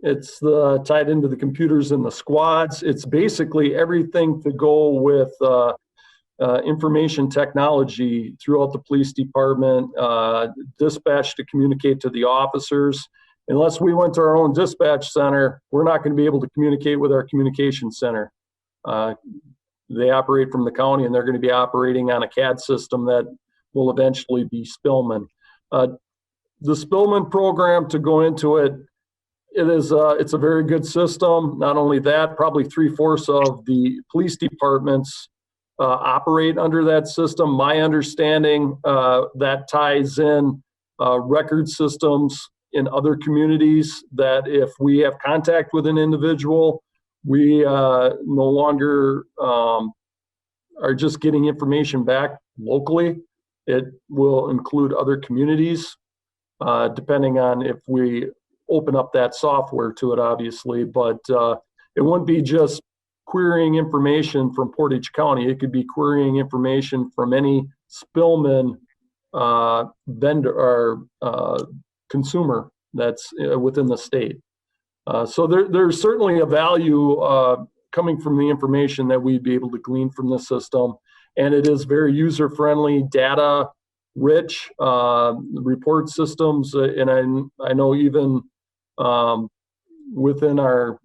It's tied into the computers in the squads. It's basically everything to go with information technology throughout the police department, dispatch to communicate to the officers. Unless we went to our own dispatch center, we're not going to be able to communicate with our communication center. They operate from the county, and they're going to be operating on a CAD system that will eventually be Spillman. The Spillman program, to go into it, it's a very good system. Not only that, probably 3/4 of the police departments operate under that system. My understanding, that ties in record systems in other communities, that if we have contact with an individual, we no longer are just getting information back locally. It will include other communities, depending on if we open up that software to it, obviously. But it wouldn't be just querying information from Portage County. It could be querying information from any Spillman vendor or consumer that's within the state. So there's certainly a value coming from the information that we'd be able to glean from the system. And it is very user-friendly, data-rich report systems. And I know even within our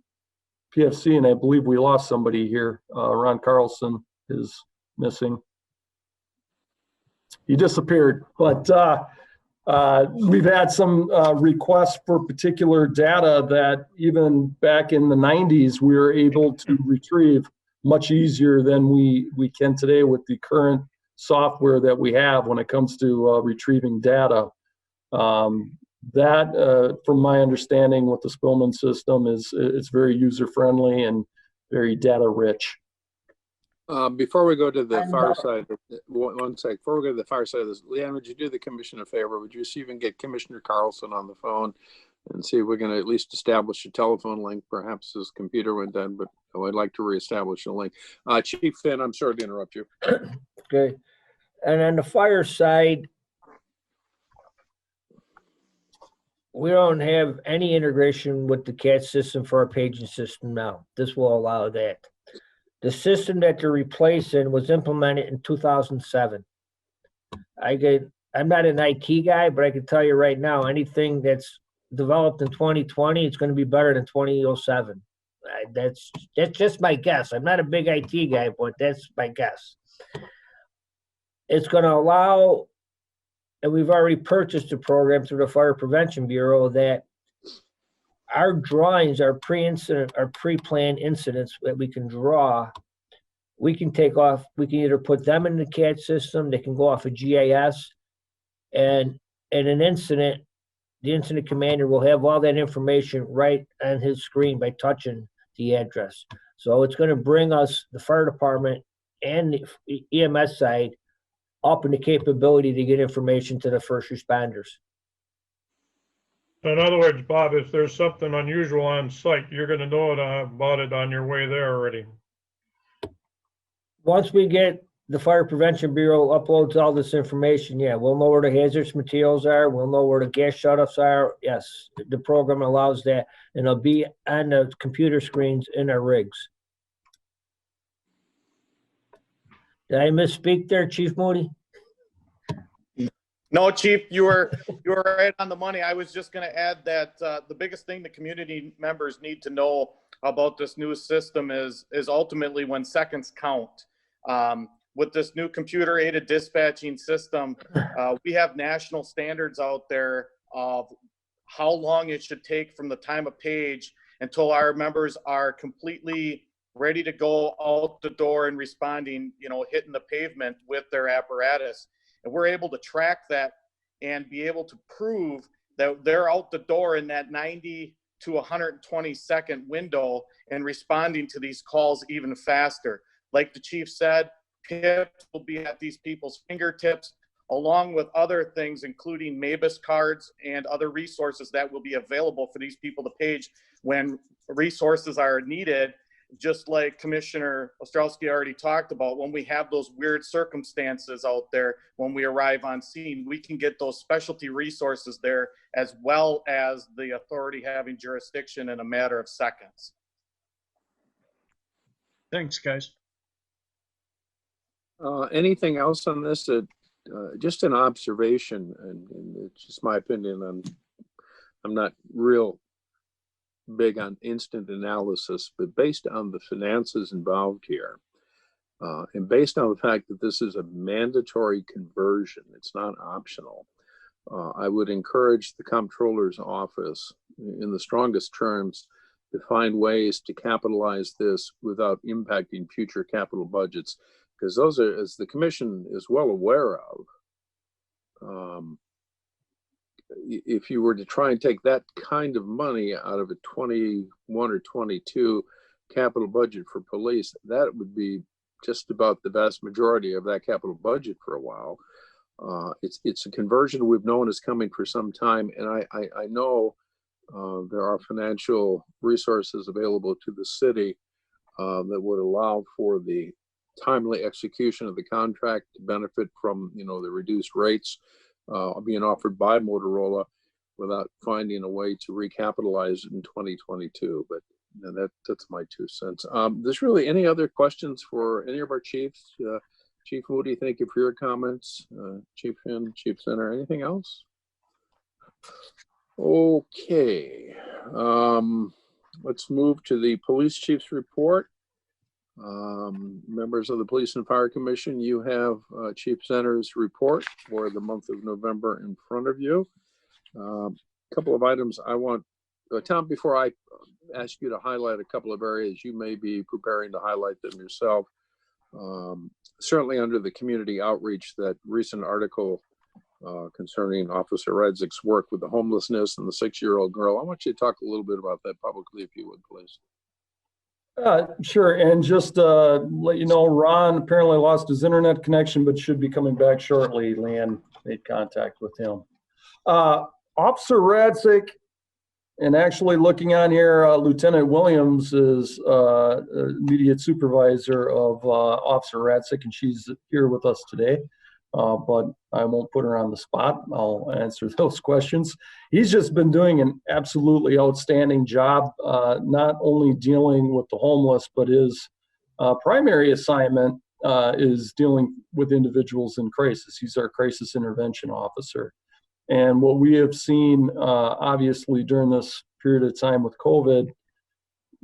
PFC, and I believe we lost somebody here, Ron Carlson is missing. He disappeared, but we've had some requests for particular data that even back in the 90s, we were able to retrieve much easier than we can today with the current software that we have when it comes to retrieving data. That, from my understanding with the Spillman system, it's very user-friendly and very data-rich. Before we go to the far side, one sec. Before we go to the far side of this, Leanne, would you do the commission a favor? Would you see if you can get Commissioner Carlson on the phone and see if we can at least establish a telephone link? Perhaps his computer went down, but I'd like to reestablish the link. Chief Finn, I'm sorry to interrupt you. Okay. And on the fire side, we don't have any integration with the CAD system for our paging system now. This will allow that. The system that they're replacing was implemented in 2007. I'm not an IT guy, but I can tell you right now, anything that's developed in 2020, it's going to be better than 2007. That's just my guess. I'm not a big IT guy, but that's my guess. It's going to allow, and we've already purchased a program through the Fire Prevention Bureau, that our drawings, our pre-incident, our pre-planned incidents that we can draw, we can take off, we can either put them in the CAD system, they can go off of GIS, and in an incident, the incident commander will have all that information right on his screen by touching the address. So it's going to bring us, the fire department and the EMS side, up in the capability to get information to the first responders. In other words, Bob, if there's something unusual on site, you're going to know about it on your way there already. Once we get the Fire Prevention Bureau uploads all this information, yeah, we'll know where the hazardous materials are. We'll know where the gas shutoffs are. Yes, the program allows that, and it'll be on the computer screens in our rigs. Did I misspeak there, Chief Moody? No, Chief, you were right on the money. I was just going to add that the biggest thing the community members need to know about this new system is ultimately when seconds count. With this new computer-aided dispatching system, we have national standards out there of how long it should take from the time of page until our members are completely ready to go out the door and responding, hitting the pavement with their apparatus. And we're able to track that and be able to prove that they're out the door in that 90 to 120 second window and responding to these calls even faster. Like the chief said, tips will be at these people's fingertips, along with other things, including MABUS cards and other resources that will be available for these people to page when resources are needed. Just like Commissioner Ostrowski already talked about, when we have those weird circumstances out there, when we arrive on scene, we can get those specialty resources there, as well as the authority having jurisdiction in a matter of seconds. Thanks, guys. Anything else on this? Just an observation, and it's just my opinion. I'm not real big on instant analysis, but based on the finances involved here, and based on the fact that this is a mandatory conversion, it's not optional, I would encourage the comptroller's office in the strongest terms to find ways to capitalize this without impacting future capital budgets, because those are, as the commission is well aware of, if you were to try and take that kind of money out of a 21 or 22 capital budget for police, that would be just about the vast majority of that capital budget for a while. It's a conversion we've known is coming for some time, and I know there are financial resources available to the city that would allow for the timely execution of the contract to benefit from the reduced rates being offered by Motorola without finding a way to recapitalize in 2022. But that's my 2 cents. There's really any other questions for any of our chiefs? Chief Moody, thank you for your comments. Chief Finn, Chief Center, anything else? Okay, let's move to the police chief's report. Members of the Police and Fire Commission, you have Chief Center's report for the month of November in front of you. A couple of items I want, Tom, before I ask you to highlight a couple of areas, you may be preparing to highlight them yourself. Certainly under the community outreach, that recent article concerning Officer Redzik's work with the homelessness and the 6-year-old girl, I want you to talk a little bit about that publicly, if you would, please. Sure, and just let you know, Ron apparently lost his internet connection, but should be coming back shortly. Leanne made contact with him. Officer Radzik, and actually looking on here, Lieutenant Williams is immediate supervisor of Officer Radzik, and she's here with us today. But I won't put her on the spot. I'll answer those questions. He's just been doing an absolutely outstanding job, not only dealing with the homeless, but his primary assignment is dealing with individuals in crisis. He's our crisis intervention officer. And what we have seen, obviously, during this period of time with COVID,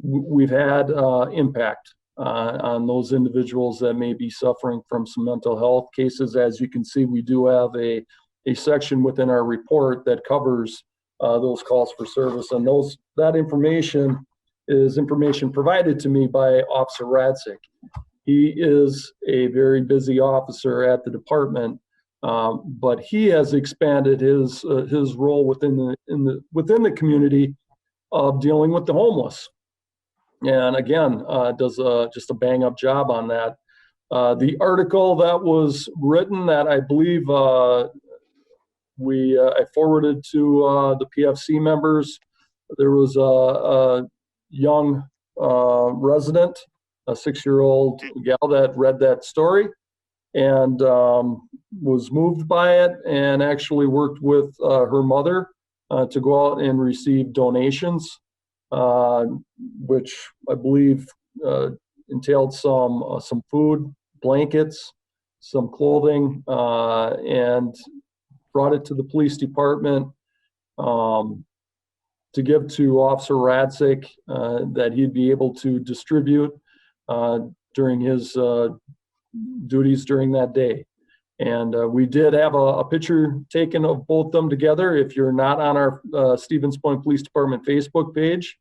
we've had impact on those individuals that may be suffering from some mental health cases. As you can see, we do have a section within our report that covers those calls for service, and that information is information provided to me by Officer Radzik. He is a very busy officer at the department, but he has expanded his role within the community of dealing with the homeless. And again, does just a bang up job on that. The article that was written that I believe I forwarded to the PFC members, there was a young resident, a 6-year-old gal that read that story and was moved by it, and actually worked with her mother to go out and receive donations, which I believe entailed some food blankets, some clothing, and brought it to the police department to give to Officer Radzik that he'd be able to distribute during his duties during that day. And we did have a picture taken of both them together. If you're not on our Stevens Point Police Department Facebook page,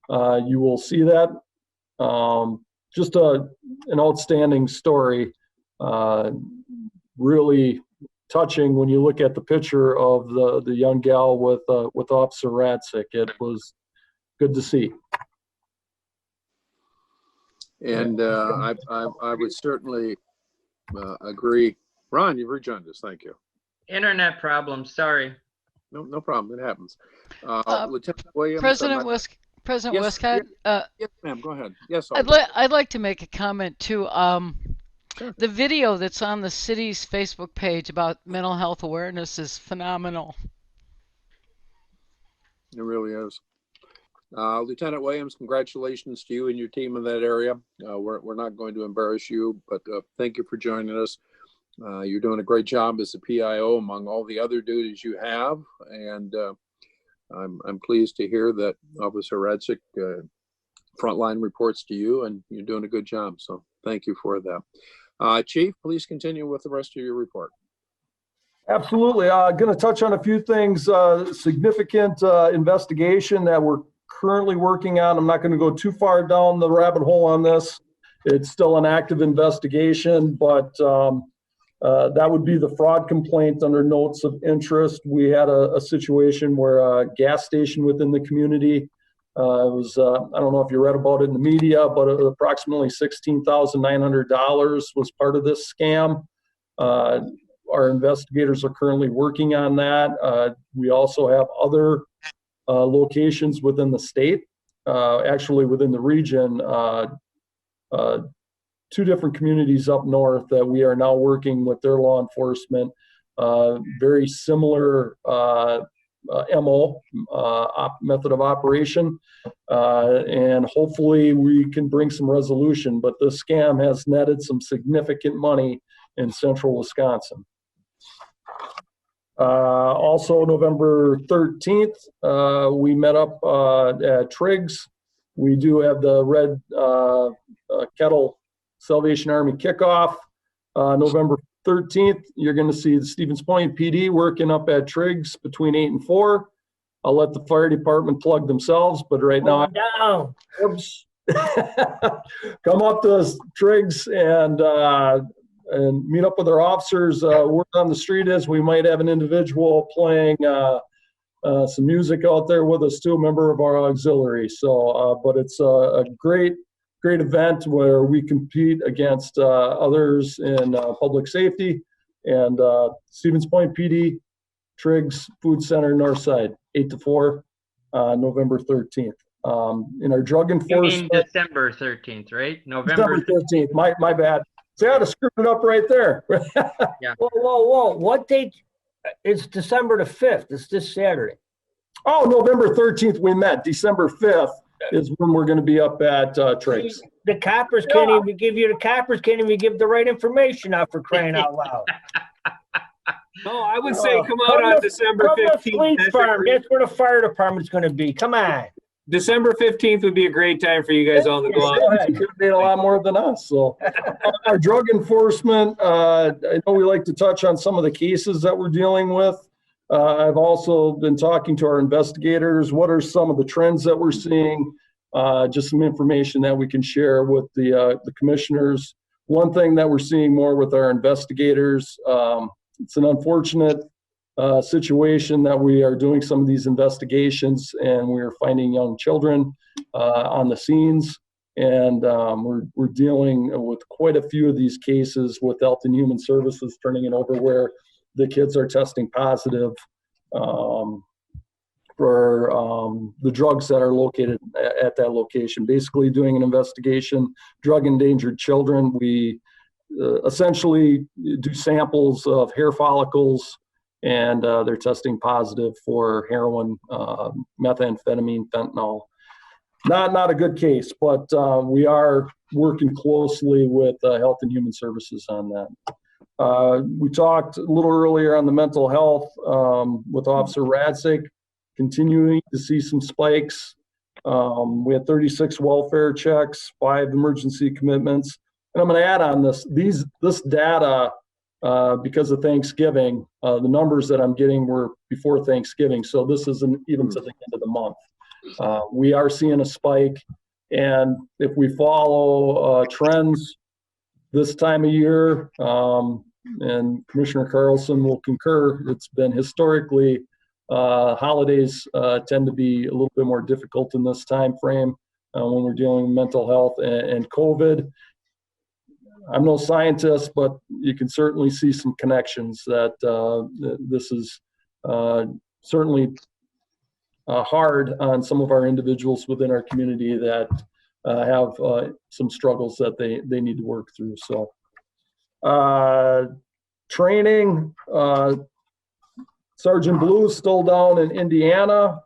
you will see that. Just an outstanding story. Really touching when you look at the picture of the young gal with Officer Radzik. It was good to see. And I would certainly agree. Ron, you've rejoined us. Thank you. Internet problem, sorry. No problem. It happens. Lieutenant Williams. President Yes, Westcott, yes, ma'am. Go ahead. Yes. I'd like to make a comment too. Sure. The video that's on the city's Facebook page about mental health awareness is phenomenal. It really is. Lieutenant Williams, congratulations to you and your team in that area. We're not going to embarrass you, but thank you for joining us. You're doing a great job as a PIO among all the other duties you have, and I'm pleased to hear that Officer Radzik frontline reports to you, and you're doing a good job. So thank you for that. Chief, please continue with the rest of your report. Absolutely. Going to touch on a few things. Significant investigation that we're currently working on. I'm not going to go too far down the rabbit hole on this. It's still an active investigation, but that would be the fraud complaint under notes of interest. We had a situation where a gas station within the community was, I don't know if you read about it in the media, but approximately $16,900 was part of this scam. Our investigators are currently working on that. We also have other locations within the state, actually within the region, two different communities up north that we are now working with their law enforcement. Very similar MO, method of operation, and hopefully we can bring some resolution. But this scam has netted some significant money in central Wisconsin. Also, November 13th, we met up at Triggs. We do have the Red Kettle Salvation Army kickoff. November 13th, you're going to see the Stevens Point PD working up at Triggs between 8 and 4. I'll let the fire department plug themselves, but right now, come up to Triggs and meet up with our officers. Word on the street is we might have an individual playing some music out there with us too, a member of our auxiliary. So, but it's a great event where we compete against others in public safety. And Stevens Point PD, Triggs Food Center, North Side, 8 to 4, November 13th. In our drug enforcement. You mean December 13th, right? November 13th. My bad. See, I had to screw it up right there. Yeah. Whoa. What date? It's December the 5th. It's this Saturday. Oh, November 13th we met. December 5th is when we're going to be up at Triggs. The coppers can't even give you the right information out, for crying out loud. No, I would say come out on December 15th. That's where the fire department's going to be. Come on. December 15th would be a great time for you guys all to go out. You could be a lot more than us. So our drug enforcement, I know we like to touch on some of the cases that we're dealing with. I've also been talking to our investigators. What are some of the trends that we're seeing? Just some information that we can share with the commissioners. One thing that we're seeing more with our investigators, it's an unfortunate situation that we are doing some of these investigations and we're finding young children on the scenes, and we're dealing with quite a few of these cases with Health and Human Services turning it over where the kids are testing positive for the drugs that are located at that location. Basically doing an investigation, drug endangered children. We essentially do samples of hair follicles, and they're testing positive for heroin, methamphetamine, fentanyl. Not a good case, but we are working closely with Health and Human Services on that. We talked a little earlier on the mental health with Officer Radzik, continuing to see some spikes. We had 36 welfare checks, 5 emergency commitments. And I'm going to add on this data, because of Thanksgiving, the numbers that I'm getting were before Thanksgiving. So this isn't even to the end of the month. We are seeing a spike. And if we follow trends this time of year, and Commissioner Carlson will concur, it's been historically, holidays tend to be a little bit more difficult in this time frame when we're dealing with mental health and COVID. I'm no scientist, but you can certainly see some connections that this is certainly hard on some of our individuals within our community that have some struggles that they need to work through. So training, Sergeant Blue is still down in Indiana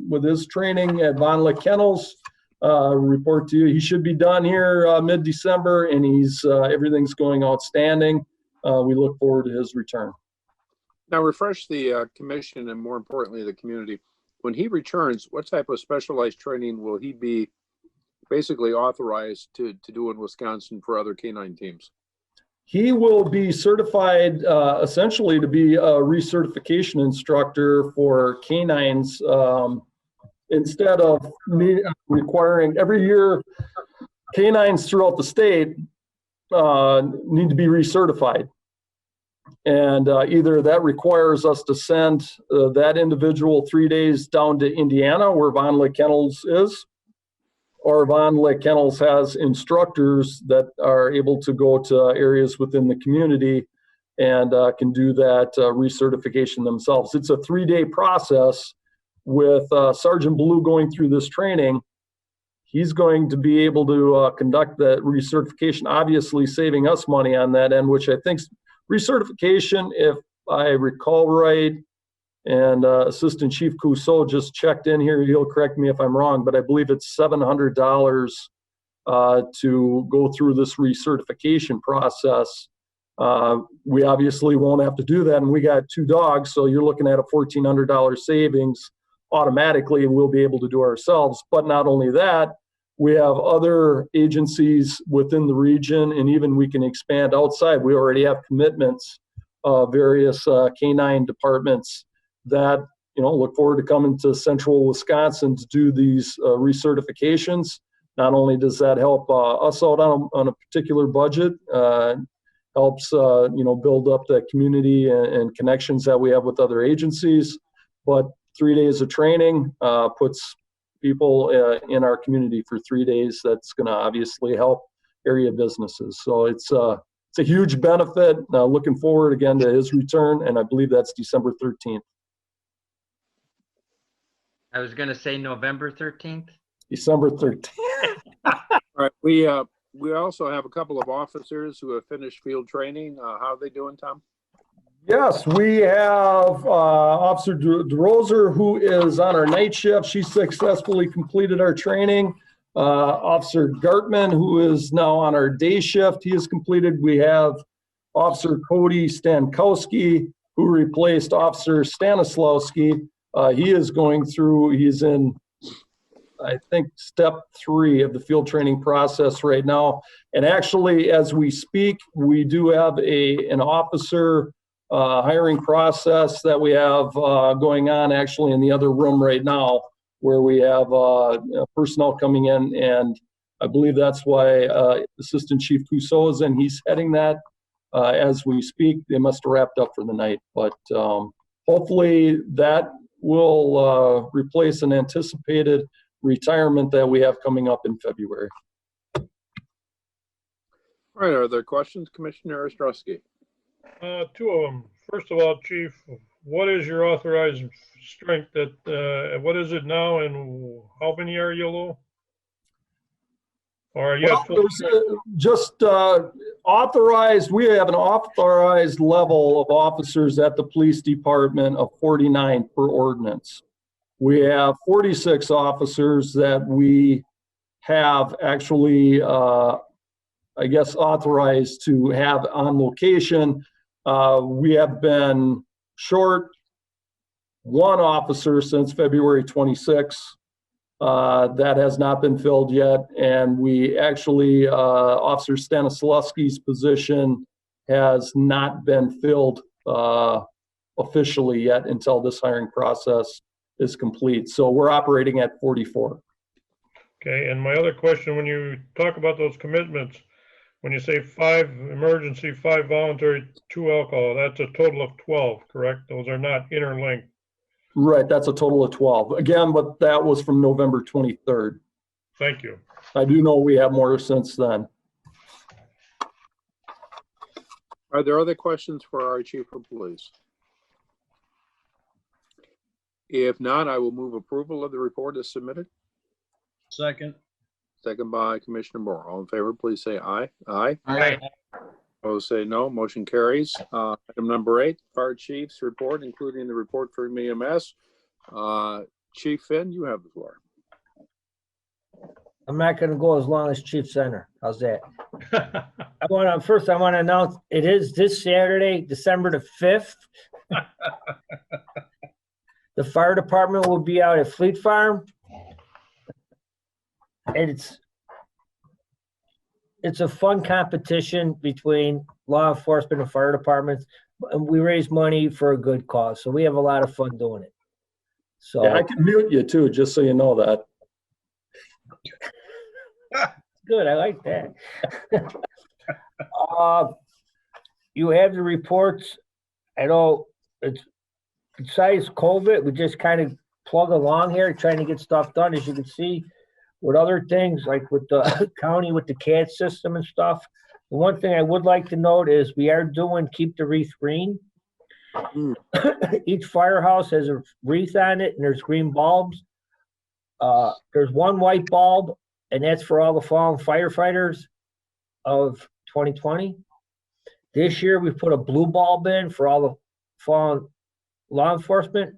with his training at Von Lick Kennels. Report to you, he should be done here mid-December, and everything's going outstanding. We look forward to his return. Now refresh the commission and more importantly the community. When he returns, what type of specialized training will he be basically authorized to do in Wisconsin for other canine teams? He will be certified essentially to be a recertification instructor for canines. Instead of me requiring every year, canines throughout the state need to be recertified. And either that requires us to send that individual 3 days down to Indiana where Von Lick Kennels is, or Von Lick Kennels has instructors that are able to go to areas within the community and can do that recertification themselves. It's a 3-day process. With Sergeant Blue going through this training, he's going to be able to conduct that recertification, obviously saving us money on that end, which I think recertification, if I recall right, and Assistant Chief Cousseau just checked in here, he'll correct me if I'm wrong, but I believe it's $700 to go through this recertification process. We obviously won't have to do that, and we got 2 dogs, so you're looking at a $1,400 savings automatically, and we'll be able to do ourselves. But not only that, we have other agencies within the region, and even we can expand outside. We already have commitments of various canine departments that look forward to coming to central Wisconsin to do these recertifications. Not only does that help us out on a particular budget, helps build up the community and connections that we have with other agencies, but 3 days of training puts people in our community for 3 days. That's going to obviously help area businesses. So it's a huge benefit. Looking forward again to his return, and I believe that's December 13th. I was going to say November 13th. December 13th. All right. We also have a couple of officers who have finished field training. How are they doing, Tom? Yes, we have Officer DeRoser, who is on our night shift. She successfully completed our training. Officer Gartman, who is now on our day shift, he is completed. We have Officer Cody Stankowski, who replaced Officer Stanislawski. He is going through, he's in, I think, step 3 of the field training process right now. And actually, as we speak, we do have an officer hiring process that we have going on actually in the other room right now, where we have personnel coming in, and I believe that's why Assistant Chief Cousseau is in. He's heading that as we speak. They must have wrapped up for the night, but hopefully that will replace an anticipated retirement that we have coming up in February. All right, are there questions, Commissioner Ostrowski? 2 of them. First of all, Chief, what is your authorized strength? What is it now, and how many are you low? Or just authorized. We have an authorized level of officers at the police department of 49 per ordinance. We have 46 officers that we have actually, I guess, authorized to have on location. We have been short one officer since February 26th. That has not been filled yet. And we actually, Officer Stanislavski's position has not been filled officially yet until this hiring process is complete. So we're operating at 44. Okay, and my other question, when you talk about those commitments, when you say 5 emergency, 5 voluntary, 2 alcohol, that's a total of 12, correct? Those are not interlinked. Right, that's a total of 12. Again, but that was from November 23rd. Thank you. I do know we have more since then. Are there other questions for our chief of police? If not, I will move approval of the report as submitted. Second. Second by Commissioner Moore. All in favor, please say aye. Aye. Aye. Opposed, say no. Motion carries. Item number 8, fire chief's report, including the report from EMS. Chief Finn, you have the floor. I'm not gonna go as long as Chief Center. How's that? I want to announce it is this Saturday, December the 5th. The fire department will be out at Fleet Farm. And it's a fun competition between law enforcement and fire departments. And we raise money for a good cause. So we have a lot of fun doing it. So Yeah, I can mute you too, just so you know that. good. I like that. You have the reports. I know it's besides COVID, we just kind of plug along here, trying to get stuff done. As you can see, with other things like with the county, with the CAD system and stuff. The one thing I would like to note is we are doing Keep the Wreath Green. Each firehouse has a wreath on it, and there's green bulbs. There's one white bulb, and that's for all the fallen firefighters of 2020. This year, we put a blue bulb in for all the fallen law enforcement.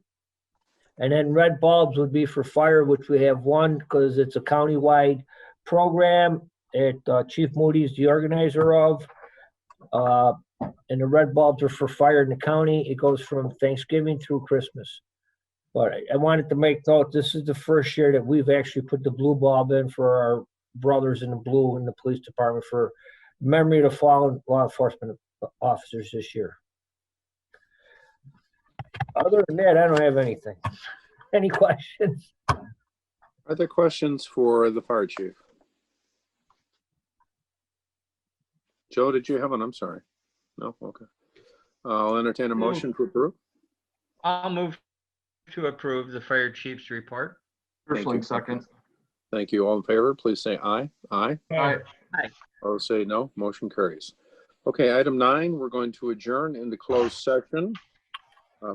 And then red bulbs would be for fire, which we have one because it's a countywide program that Chief Moody's the organizer of. And the red bulbs are for fire in the county. It goes from Thanksgiving through Christmas. But I wanted to make note, this is the first year that we've actually put the blue bulb in for our brothers in the blue in the police department for memory of the fallen law enforcement officers this year. Other than that, I don't have anything. Any questions? Are there questions for the fire chief? Joe, did you have one? I'm sorry. No? Okay. I'll entertain a motion to approve. I'll move to approve the fire chief's report. Hirschling, second. Thank you. All in favor, please say aye. Aye. Aye. Opposed, say no. Motion carries. Okay, item 9, we're going to adjourn into closed session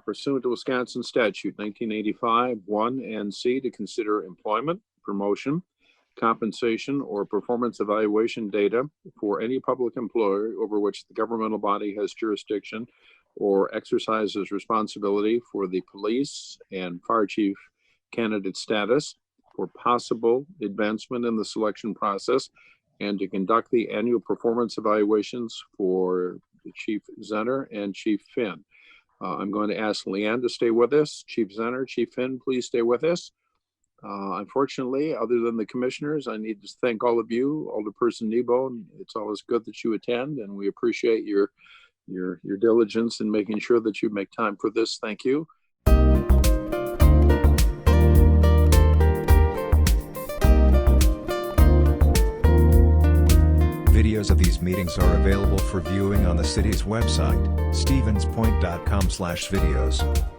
pursuant to Wisconsin statute 1985 1 and C to consider employment, promotion, compensation, or performance evaluation data for any public employee over which the governmental body has jurisdiction or exercises responsibility for the police and fire chief candidate status for possible advancement in the selection process, and to conduct the annual performance evaluations for the Chief Zenner and Chief Finn. I'm going to ask Leanne to stay with us. Chief Zenner, Chief Finn, please stay with us. Unfortunately, other than the commissioners, I need to thank all of you, Alderperson Kneebone. It's always good that you attend, and we appreciate your diligence in making sure that you make time for this. Thank you. Videos of these meetings are available for viewing on the city's website, stevenspoint.com/videos.